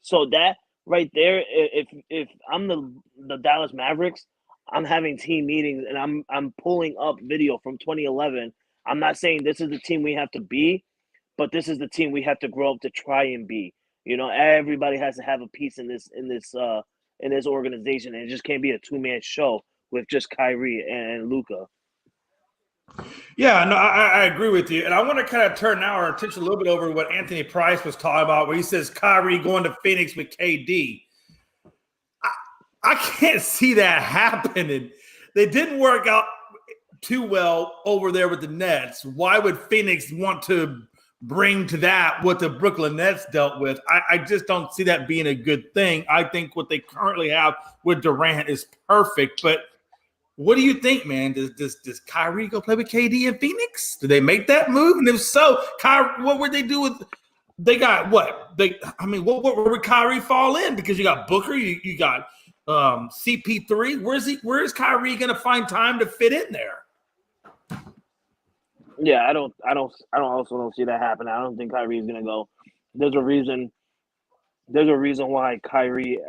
[SPEAKER 1] So that right there, if I'm the Dallas Mavericks, I'm having team meetings and I'm pulling up video from 2011. I'm not saying this is the team we have to be, but this is the team we have to grow up to try and be. Everybody has to have a piece in this organization, and it just can't be a 2-man show with just Kyrie and Luka.
[SPEAKER 2] Yeah, no, I agree with you. And I want to kind of turn now our attention a little bit over what Anthony Price was talking about, where he says Kyrie going to Phoenix with KD. I can't see that happening. They didn't work out too well over there with the Nets. Why would Phoenix want to bring to that what the Brooklyn Nets dealt with? I just don't see that being a good thing. I think what they currently have with Durant is perfect, but what do you think, man? Does Kyrie go play with KD in Phoenix? Do they make that move? And if so, Kyrie, what would they do with? They got what? Where would Kyrie fall in? Because you got Booker, you got CP3. Where is Kyrie going to find time to fit in there?
[SPEAKER 1] Yeah, I don't see that happening. I don't think Kyrie's going to go. There's a reason why Kyrie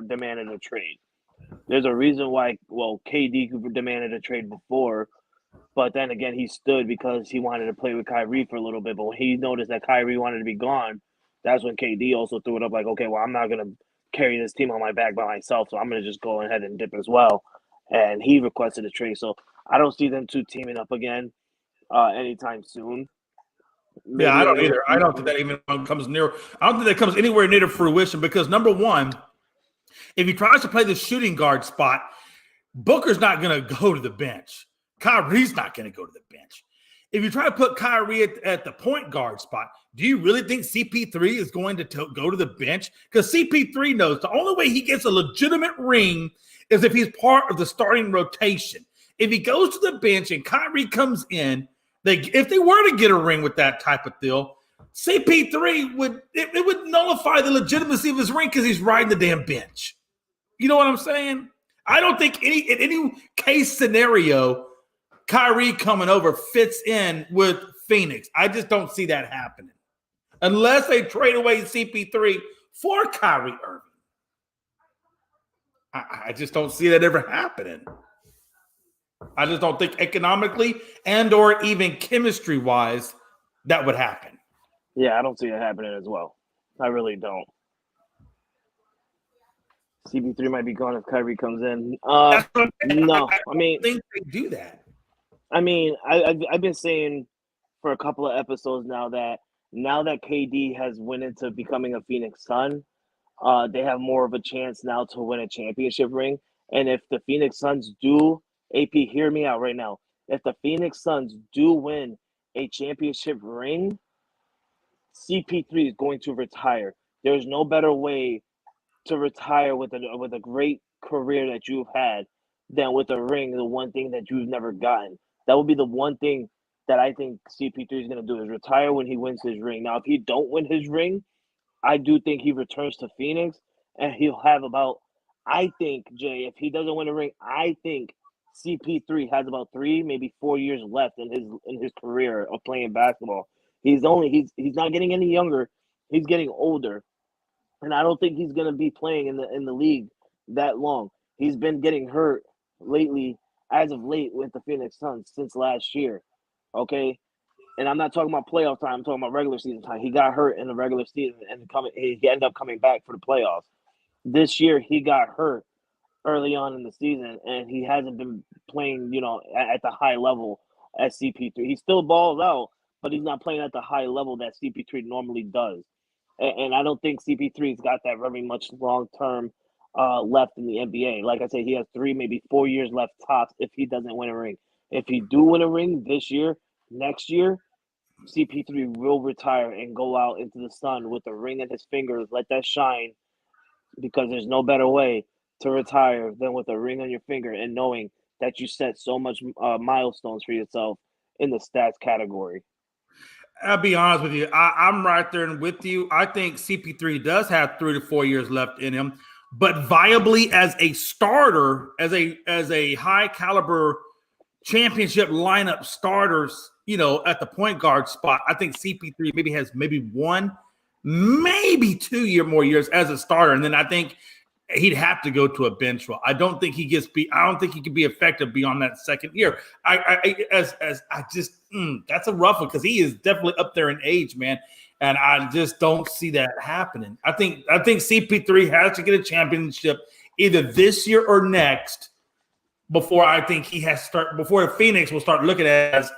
[SPEAKER 1] demanded a trade. There's a reason why, KD demanded a trade before, but then again, he stood because he wanted to play with Kyrie for a little bit. But when he noticed that Kyrie wanted to be gone, that's when KD also threw it up like, okay, well, I'm not going to carry this team on my back by myself, so I'm going to just go ahead and dip as well. And he requested a trade. So I don't see them two teaming up again anytime soon.
[SPEAKER 2] Yeah,
[SPEAKER 1] maybe
[SPEAKER 2] I
[SPEAKER 1] in the
[SPEAKER 2] don't
[SPEAKER 1] near
[SPEAKER 2] either. I don't think
[SPEAKER 1] future.
[SPEAKER 2] that even comes near. I don't think that comes anywhere near to fruition because number one, if he tries to play the shooting guard spot, Booker's not going to go to the bench. Kyrie's not going to go to the bench. If you try to put Kyrie at the point guard spot, do you really think CP3 is going to go to the bench? Because CP3 knows the only way he gets a legitimate ring is if he's part of the starting rotation. If he goes to the bench and Kyrie comes in, if they were to get a ring with that type of deal, CP3 would nullify the legitimacy of his ring because he's riding the damn bench. You know what I'm saying? I don't think in any case scenario, Kyrie coming over fits in with Phoenix. I just don't see that happening. Unless they trade away CP3 for Kyrie Irving. I just don't see that ever happening. I just don't think economically and or even chemistry-wise that would happen.
[SPEAKER 1] Yeah, I don't see it happening as well. I really don't. CP3 might be gone if Kyrie comes in. No, I mean,
[SPEAKER 2] think they do that.
[SPEAKER 1] I mean, I've been saying for a couple of episodes now that KD has went into becoming a Phoenix Sun, they have more of a chance now to win a championship ring. And if the Phoenix Suns do, AP, hear me out right now. If the Phoenix Suns do win a championship ring, CP3 is going to retire. There's no better way to retire with a great career that you've had than with a ring, the one thing that you've never gotten. That would be the one thing that I think CP3 is going to do is retire when he wins his ring. Now, if he don't win his ring, I do think he returns to Phoenix and he'll have about, I think, Jay, if he doesn't win a ring, I think CP3 has about 3, maybe 4 years left in his career of playing basketball. He's not getting any younger. He's getting older. And I don't think he's going to be playing in the league that long. He's been getting hurt lately, as of late, with the Phoenix Suns since last year. Okay? And I'm not talking about playoff time. I'm talking about regular season time. He got hurt in the regular season and he ended up coming back for the playoffs. This year, he got hurt early on in the season, and he hasn't been playing, at the high level as CP3. He still balls out, but he's not playing at the high level that CP3 normally does. And I don't think CP3's got that very much long-term left in the NBA. Like I said, he has 3, maybe 4 years left tops if he doesn't win a ring. If he do win a ring this year, next year, CP3 will retire and go out into the sun with a ring in his fingers, let that shine, because there's no better way to retire than with a ring on your finger and knowing that you set so much milestones for yourself in the stats category.
[SPEAKER 2] I'll be honest with you. I'm right there and with you. I think CP3 does have 3 to 4 years left in him, but viably as a starter, as a high caliber championship lineup starters, at the point guard spot, I think CP3 maybe has 1, maybe 2 more years as a starter, and then I think he'd have to go to a bench role. I don't think he can be effective beyond that second year. That's a rough one because he is definitely up there in age, man. And I just don't see that happening. I think CP3 has to get a championship either this year or next before I think he has to start, before the Phoenix will start looking at it as,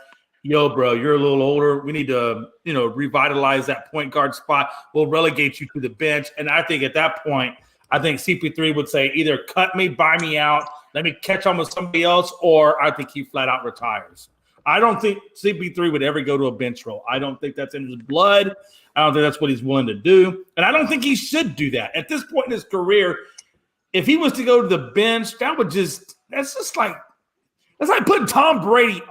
[SPEAKER 2] yo, bro, you're a little older. We need to, revitalize that point guard spot. We'll relegate you to the bench. And I think at that point, I think CP3 would say either cut me, buy me out, let me catch on with somebody else, or I think he flat out retires. I don't think CP3 would ever go to a bench role. I don't think that's in his blood. I don't think that's what he's willing to do. And I don't think he should do that. At this point in his career, if he was to go to the bench, that's like putting Tom Brady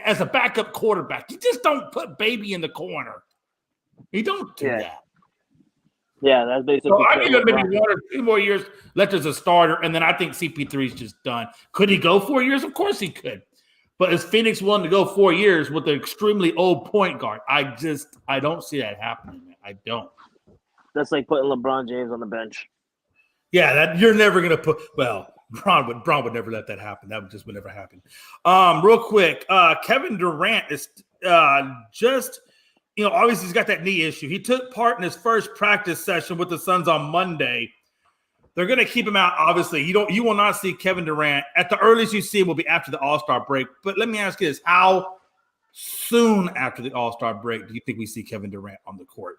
[SPEAKER 2] as a backup quarterback. You just don't put baby in the corner. You don't do that.
[SPEAKER 1] Yeah, that's basically.
[SPEAKER 2] So I give him maybe 1 or 2 more years left as a starter, and then I think CP3 is just done. Could he go 4 years? Of course he could. But is Phoenix willing to go 4 years with an extremely old point guard? I don't see that happening, man. I don't.
[SPEAKER 1] That's like putting LeBron James on the bench.
[SPEAKER 2] Yeah, that you're never gonna put. Well, Bron would never let that happen. That would never happen. Real quick, Kevin Durant is just. Obviously he's got that knee issue. He took part in his first practice session with the Suns on Monday. They're going to keep him out. Obviously, you will not see Kevin Durant. At the earliest you see him will be after the All-Star break. But let me ask you this: how soon after the All-Star break do you think we see Kevin Durant on the court?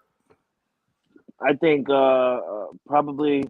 [SPEAKER 1] I think probably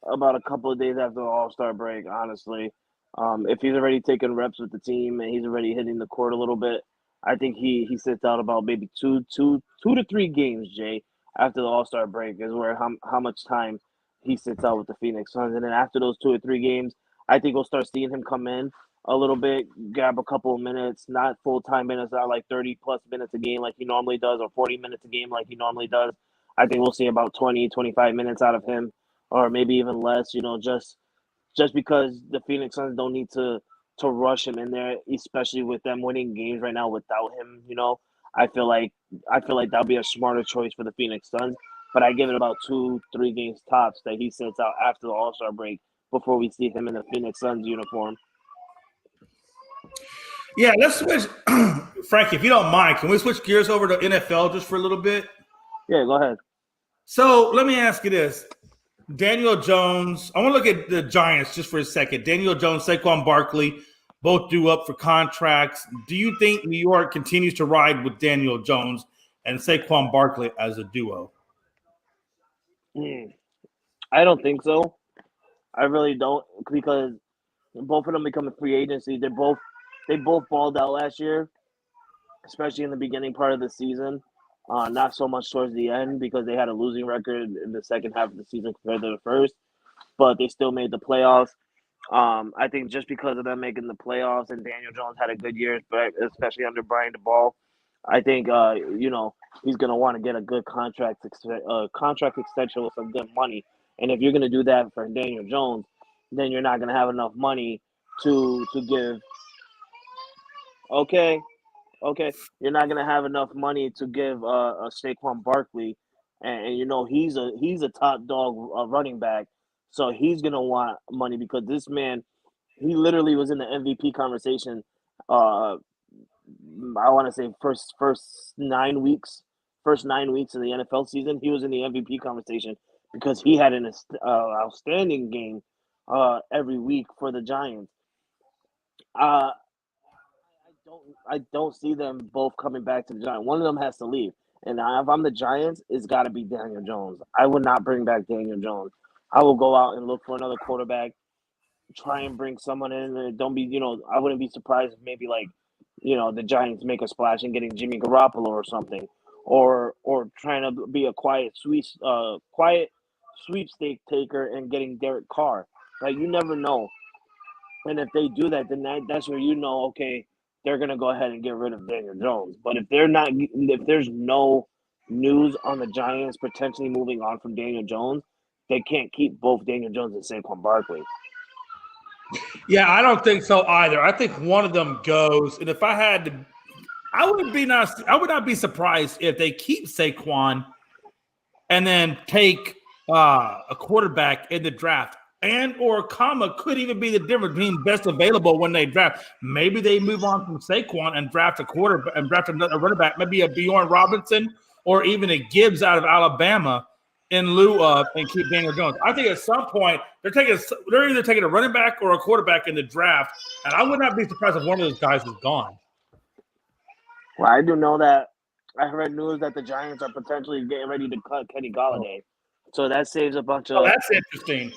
[SPEAKER 1] about a couple of days after the All-Star break, honestly. If he's already taking reps with the team and he's already hitting the court a little bit, I think he sits out about maybe two to 3 games, Jay, after the All-Star break is where how much time he sits out with the Phoenix Suns. And then after those 2 or 3 games, I think we'll start seeing him come in a little bit, grab a couple of minutes, not full-time minutes, not like 30 plus minutes a game like he normally does, or 40 minutes a game like he normally does. I think we'll see about 20, 25 minutes out of him, or maybe even less, just because the Phoenix Suns don't need to rush him in there, especially with them winning games right now without him. I feel like that'll be a smarter choice for the Phoenix Suns. But I give it about 2, 3 games tops that he sits out after the All Star break before we see him in the Phoenix Suns uniform.
[SPEAKER 2] Yeah, let's switch. Frankie, if you don't mind, can we switch gears over to NFL just for a little bit?
[SPEAKER 1] Yeah, go ahead.
[SPEAKER 2] So let me ask you this. Daniel Jones, I want to look at the Giants just for a second. Daniel Jones, Saquon Barkley, both due up for contracts. Do you think New York continues to ride with Daniel Jones and Saquon Barkley as a duo?
[SPEAKER 1] I don't think so. I really don't, because both of them becoming free agency. They both balled out last year, especially in the beginning part of the season. Not so much towards the end because they had a losing record in the second half of the season compared to the first, but they still made the playoffs. I think just because of them making the playoffs and Daniel Jones had a good year, but especially under Brian DeBall, I think he's gonna want to get a good contract extension with some good money. And if you're gonna do that for Daniel Jones, then you're not gonna have enough money to give. Okay, okay, you're not gonna have enough money to give a Saquon Barkley, and he's a top dog running back, so he's gonna want money because this man, he literally was in the MVP conversation. I want to say first 9 weeks of the NFL season, he was in the MVP conversation because he had an outstanding game every week for the Giants. Uh, I don't see them both coming back to the Giants. One of them has to leave. And if I'm the Giants, it's got to be Daniel Jones. I would not bring back Daniel Jones. I will go out and look for another quarterback, try and bring someone in. And don't be, I wouldn't be surprised if maybe like, the Giants make a splash and getting Jimmy Garoppolo or something, or trying to be a quiet sweepstake taker and getting Derek Carr. Like you never know. And if they do that, then that's where okay, they're gonna go ahead and get rid of Daniel Jones. But if there's no news on the Giants potentially moving on from Daniel Jones, they can't keep both Daniel Jones and Saquon Barkley.
[SPEAKER 2] Yeah, I don't think so either. I think one of them goes, and if I had to, I would not be surprised if they keep Saquon and then take a quarterback in the draft. And or comma could even be the difference between best available when they draft. Maybe they move on from Saquon and draft a quarterback and draft another running back, maybe a Bjorn Robinson or even a Gibbs out of Alabama in lieu of and keep Daniel Jones. I think at some point they're either taking a running back or a quarterback in the draft, and I would not be surprised if one of those guys is gone.
[SPEAKER 1] Well, I do know that I heard news that the Giants are potentially getting ready to cut Kenny Golladay, so that saves a bunch of.
[SPEAKER 2] Oh, that's interesting.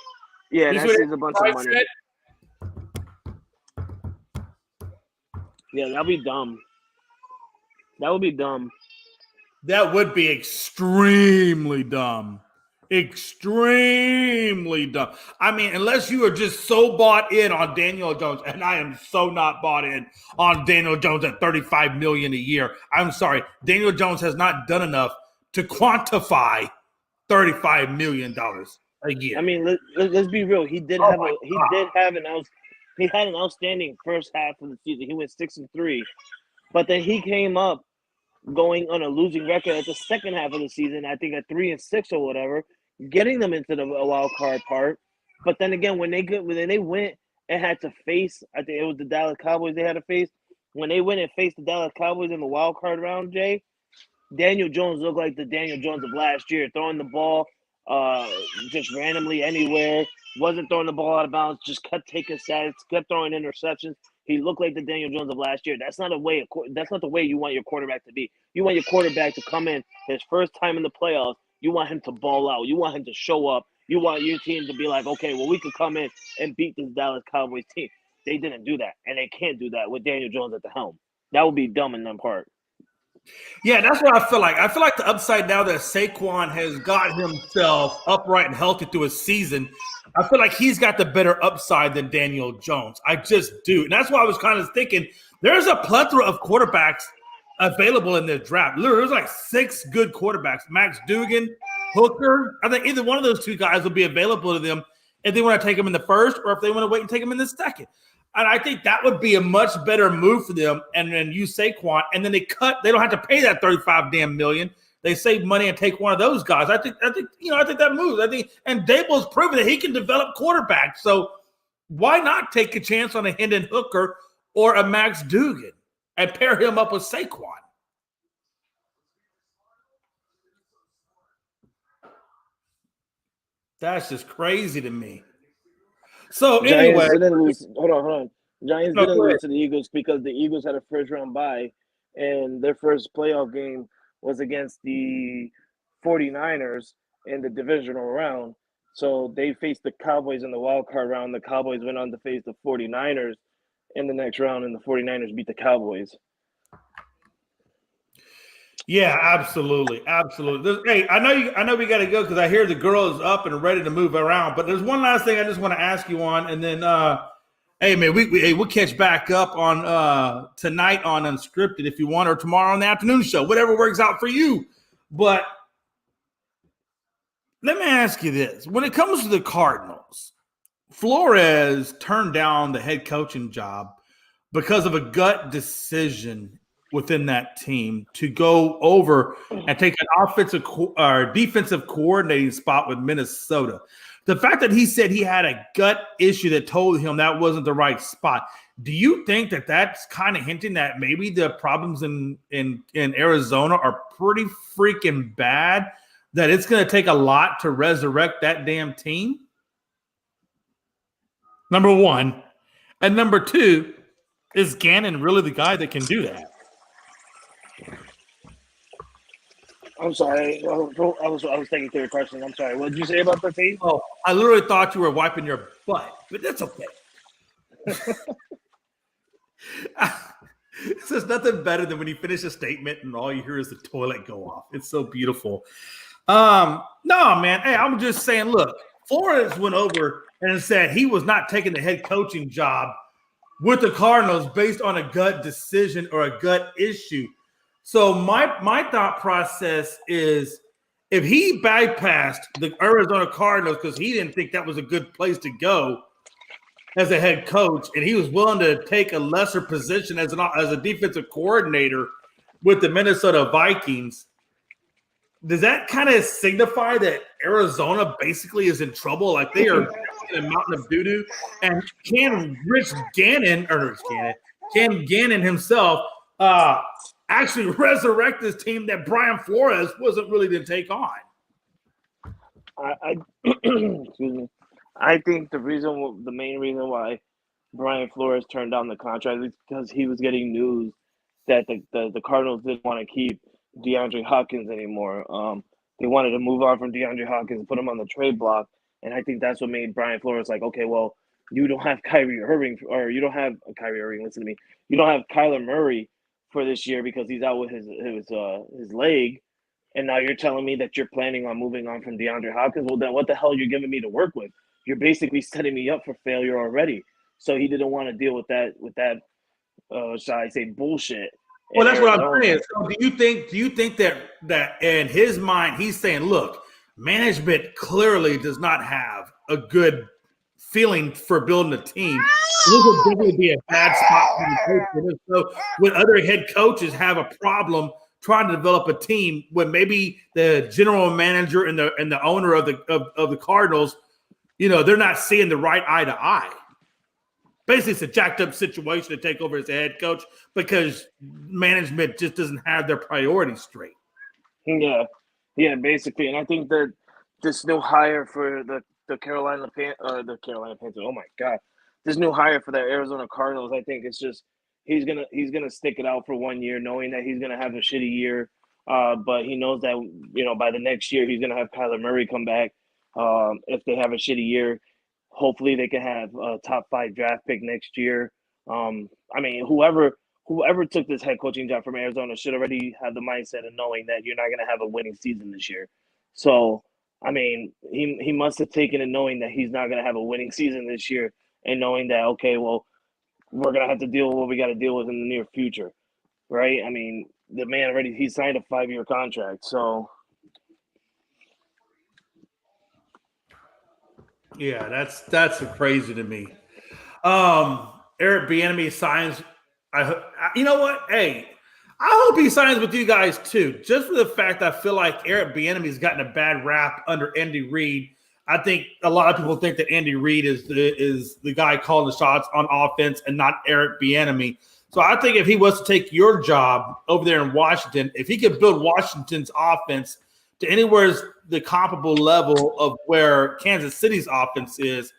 [SPEAKER 1] Yeah, that saves a bunch of money. Yeah, that'll be dumb. That would be dumb.
[SPEAKER 2] That would be extremely dumb. Extremely dumb. I mean, unless you are just so bought in on Daniel Jones, and I am so not bought in on Daniel Jones at $35 million a year. I'm sorry. Daniel Jones has not done enough to quantify $35 million a year.
[SPEAKER 1] I mean, let's be real. He had an outstanding first half of the season. He went 6-3, but then he came up going on a losing record at the second half of the season. I think at 3-6 or whatever, getting them into the wild card part. But then again, when they went and had to face, I think it was the Dallas Cowboys they had to face. When they went and faced the Dallas Cowboys in the wild card round, Jay, Daniel Jones looked like the Daniel Jones of last year, throwing the ball just randomly anywhere, wasn't throwing the ball out of bounds, just kept taking sacks, kept throwing interceptions. He looked like the Daniel Jones of last year. That's not the way you want your quarterback to be. You want your quarterback to come in his first time in the playoffs. You want him to ball out. You want him to show up. You want your team to be like, okay, well, we could come in and beat this Dallas Cowboys team. They didn't do that, and they can't do that with Daniel Jones at the helm. That would be dumb in them part.
[SPEAKER 2] Yeah, that's what I feel like. I feel like the upside now that Saquon has got himself upright and healthy through his season, I feel like he's got the better upside than Daniel Jones. I just do. And that's why I was kind of thinking there's a plethora of quarterbacks available in this draft. Literally, there's like 6 good quarterbacks. Max Duggan, Hooker. I think either one of those 2 guys will be available to them if they want to take him in the first or if they want to wait and take him in the second. And I think that would be a much better move for them. And then use Saquon, and then they don't have to pay that $35 million. They save money and take one of those guys. I think that moves. And Dable's proven that he can develop quarterbacks. So why not take a chance on a Hendon Hooker or a Max Duggan and pair him up with Saquon? That's just crazy to me. So anyway,
[SPEAKER 1] hold on. Giants didn't lose to the Eagles because the Eagles had a first-round bye, and their first playoff game was against the 49ers in the divisional round. So they faced the Cowboys in the wild card round. The Cowboys went on to face the 49ers in the next round, and the 49ers beat the Cowboys.
[SPEAKER 2] Yeah, absolutely. Hey, I know we got to go because I hear the girl is up and ready to move around. But there's one last thing I just want to ask you on, and then hey man, we'll catch back up on tonight on Unscripted if you want, or tomorrow on the afternoon show, whatever works out for you. But let me ask you this: when it comes to the Cardinals, Flores turned down the head coaching job because of a gut decision within that team to go over and take an offensive or defensive coordinating spot with Minnesota. The fact that he said he had a gut issue that told him that wasn't the right spot. Do you think that that's kind of hinting that maybe the problems in Arizona are pretty freaking bad, that it's going to take a lot to resurrect that damn team? Number one. And number two, is Gannon really the guy that can do that?
[SPEAKER 1] I'm sorry. I was thinking through your question. I'm sorry. What did you say about the team?
[SPEAKER 2] Oh, I literally thought you were wiping your butt, but that's okay. There's nothing better than when you finish a statement and all you hear is the toilet go off. It's so beautiful. No, man. Hey, I'm just saying, look, Flores went over and said he was not taking the head coaching job with the Cardinals based on a gut decision or a gut issue. So my thought process is, if he bypassed the Arizona Cardinals because he didn't think that was a good place to go as a head coach, and he was willing to take a lesser position as a defensive coordinator with the Minnesota Vikings, does that kind of signify that Arizona basically is in trouble? Like they are in a mountain of doo-doo? And can Gannon himself actually resurrect this team that Brian Flores wasn't really to take on?
[SPEAKER 1] Excuse me. I think the main reason why Brian Flores turned down the contract is because he was getting news that the Cardinals didn't want to keep DeAndre Hopkins anymore. They wanted to move on from DeAndre Hopkins and put him on the trade block, and I think that's what made Brian Flores like, okay, well, you don't have Kyrie Irving, or you don't have Kyrie Irving. Listen to me. You don't have Kyler Murray for this year because he's out with his leg, and now you're telling me that you're planning on moving on from DeAndre Hopkins. Well, then what the hell are you giving me to work with? You're basically setting me up for failure already. So he didn't want to deal with that. Shall I say, bullshit.
[SPEAKER 2] Well, that's what I'm saying. So do you think that in his mind he's saying, look, management clearly does not have a good feeling for building a team. This would definitely be a bad spot for the coach. So when other head coaches have a problem trying to develop a team, when maybe the general manager and the owner of the Cardinals, they're not seeing the right eye to eye. Basically, it's a jacked up situation to take over as a head coach because management just doesn't have their priorities straight.
[SPEAKER 1] Yeah, basically. And I think that this new hire for the Carolina Panthers, oh my God, this new hire for the Arizona Cardinals, I think it's just he's gonna stick it out for 1 year, knowing that he's gonna have a shitty year. But he knows that by the next year he's gonna have Kyler Murray come back. If they have a shitty year, hopefully they can have a top 5 draft pick next year. I mean, whoever took this head coaching job from Arizona should already have the mindset of knowing that you're not gonna have a winning season this year. So I mean, he must have taken it knowing that he's not gonna have a winning season this year, and knowing that, okay, well, we're gonna have to deal with what we got to deal with in the near future, right? I mean, the man he signed a 5-year contract, so
[SPEAKER 2] Yeah, that's crazy to me. Eric Bieniemy signs. You know what? Hey, I hope he signs with you guys too, just for the fact I feel like Eric Bieniemy's gotten a bad rap under Andy Reid. I think a lot of people think that Andy Reid is the guy calling the shots on offense and not Eric Bieniemy. So I think if he was to take your job over there in Washington, if he could build Washington's offense to anywhere the comparable level of where Kansas City's offense is,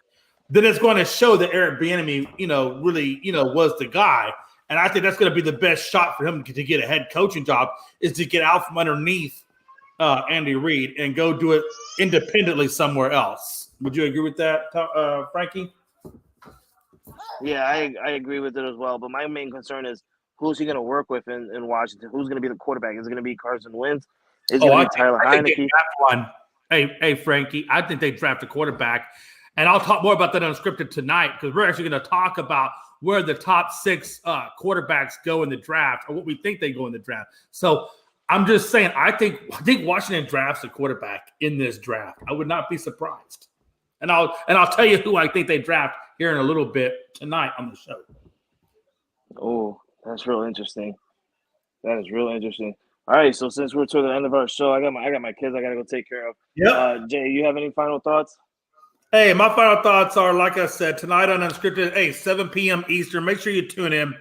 [SPEAKER 2] then it's going to show that Eric Bieniemy, really, was the guy. And I think that's going to be the best shot for him to get a head coaching job, is to get out from underneath Andy Reid and go do it independently somewhere else. Would you agree with that, Frankie?
[SPEAKER 1] yeah, I agree with it as well. But my main concern is who's he going to work with in Washington? Who's going to be the quarterback? Is it going to be Carson Wentz? Is it going to be Tyler Heineke?
[SPEAKER 2] One. Hey, Frankie, I think they draft a quarterback. And I'll talk more about that unscripted tonight, because we're actually going to talk about where the top 6 quarterbacks go in the draft, or what we think they go in the draft. So I'm just saying, I think Washington drafts a quarterback in this draft. I would not be surprised. And I'll tell you who I think they draft here in a little bit tonight on the show.
[SPEAKER 1] Oh, that's real interesting. That is real interesting. All right, so since we're to the end of our show, I got my kids I got to go take care of.
[SPEAKER 2] Yep.
[SPEAKER 1] Jay, you have any final thoughts?
[SPEAKER 2] Hey, my final thoughts are, like I said, tonight on Unscripted, 7 p.m. Eastern. Make sure you tune in.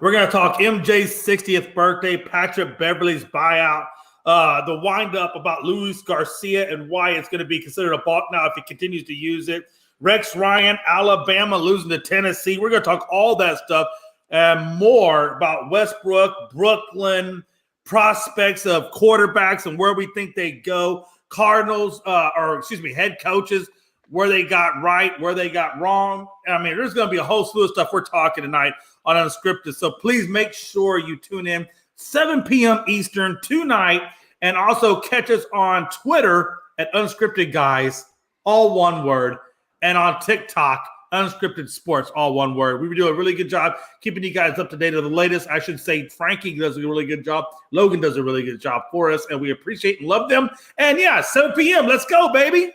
[SPEAKER 2] We're going to talk MJ's 60th birthday, Patrick Beverley's buyout, the wind-up about Luis Garcia and why it's going to be considered a balk now if he continues to use it. Rex Ryan, Alabama losing to Tennessee. We're going to talk all that stuff and more about Westbrook, Brooklyn, prospects of quarterbacks and where we think they go. Cardinals, head coaches, where they got right, where they got wrong. I mean, there's going to be a whole slew of stuff we're talking tonight on Unscripted. So please make sure you tune in 7 p.m. Eastern tonight, and also catch us on Twitter at Unscripted Guys, all one word, and on TikTok, Unscripted Sports, all one word. We do a really good job keeping you guys up to date on the latest. I should say Frankie does a really good job. Logan does a really good job for us, and we appreciate and love them. And 7 p.m. Let's go, baby.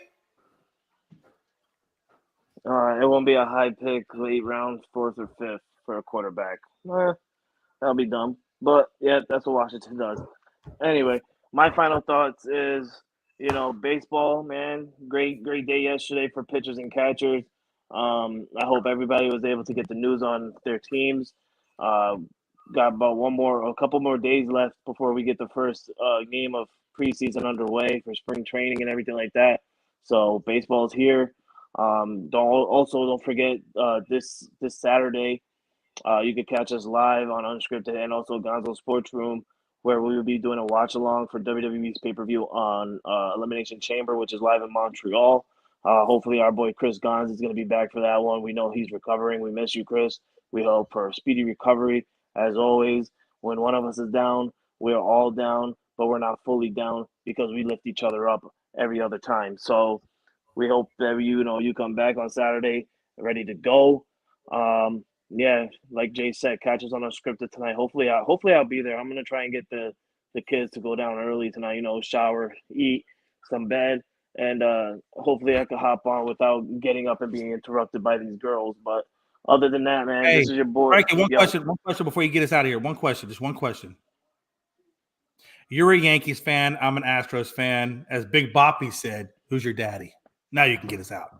[SPEAKER 1] It won't be a high pick, late round, 4th or 5th for a quarterback. That'll be dumb. But, yeah, that's what Washington does. Anyway, my final thoughts is, baseball, man, great day yesterday for pitchers and catchers. I hope everybody was able to get the news on their teams. Got about a couple more days left before we get the first game of preseason underway for spring training and everything like that. So baseball's here. Don't forget this Saturday, you can catch us live on Unscripted and also Gonzo Sports Room, where we will be doing a watch along for WWE's pay-per-view on Elimination Chamber, which is live in Montreal. Hopefully our boy Chris Gons is going to be back for that one. We know he's recovering. We miss you, Chris. We hope for a speedy recovery. As always, when one of us is down, we're all down, but we're not fully down because we lift each other up every other time. So we hope that you come back on Saturday ready to go. Like Jay said, catch us on Unscripted tonight. Hopefully I'll be there. I'm gonna try and get the kids to go down early tonight. Shower, eat, some bed, and hopefully I can hop on without getting up and being interrupted by these girls. But other than that, man, this is your boy.
[SPEAKER 2] Frankie, one question before you get us out of here. Just one question. You're a Yankees fan. I'm an Astros fan. As Big Boppy said, who's your daddy? Now you can get us out.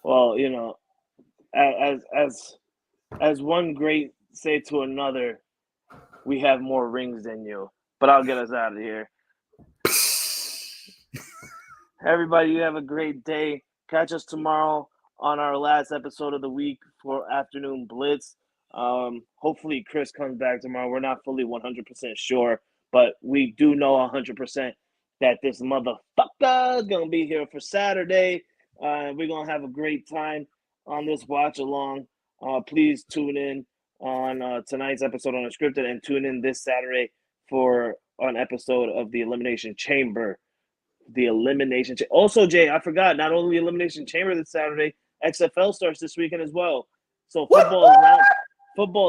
[SPEAKER 1] Well, as one great say to another, we have more rings than you. But I'll get us out of here. Everybody, you have a great day. Catch us tomorrow on our last episode of the week for Afternoon Blitz. Hopefully Chris comes back tomorrow. We're not fully 100% sure, but we do know 100% that this motherfucker is going to be here for Saturday. We're going to have a great time on this watch along. Please tune in on tonight's episode on Unscripted and tune in this Saturday for an episode of the Elimination Chamber. Also, Jay, I forgot, not only Elimination Chamber this Saturday, XFL starts this weekend as well. So football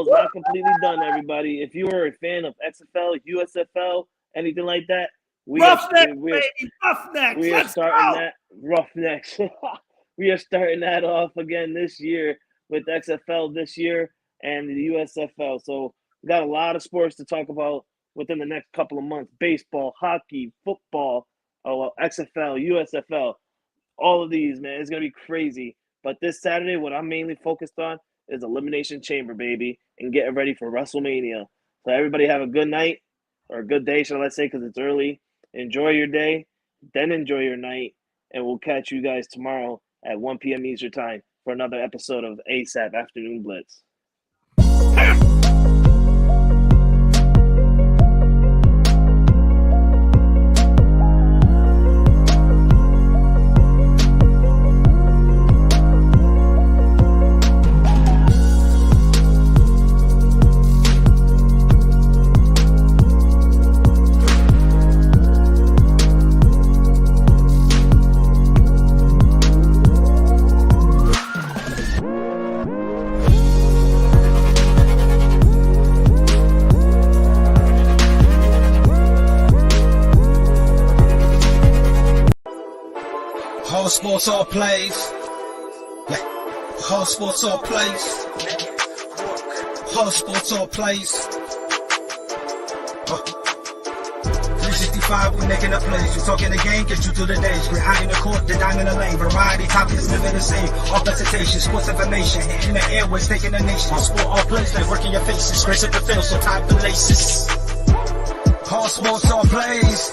[SPEAKER 1] is not completely done, everybody. If you are a fan of XFL, USFL, anything like that, we are starting that Roughnecks. We are starting that off again this year with XFL this year and the USFL. So we got a lot of sports to talk about within the next couple of months. Baseball, hockey, football, XFL, USFL, all of these, man. It's going to be crazy. But this Saturday, what I'm mainly focused on is Elimination Chamber, baby, and getting ready for WrestleMania. So everybody have a good night, or a good day, shall I say, because it's early. Enjoy your day, then enjoy your night, and we'll catch you guys tomorrow at 1 p.m. Eastern Time for another episode of ASAP Afternoon Blitz.
[SPEAKER 3] All sports, all plays. All sports, all plays. All sports, all plays. 365, we making a plays. You talking the game, get you through the days. We're high in the court, the dime in the lane. Variety topics, living the same. All presentation, sports information. In the airways, taking the nation. All sport, all plays, like working your faces. Grace at the field, so tie the laces. All sports, all plays.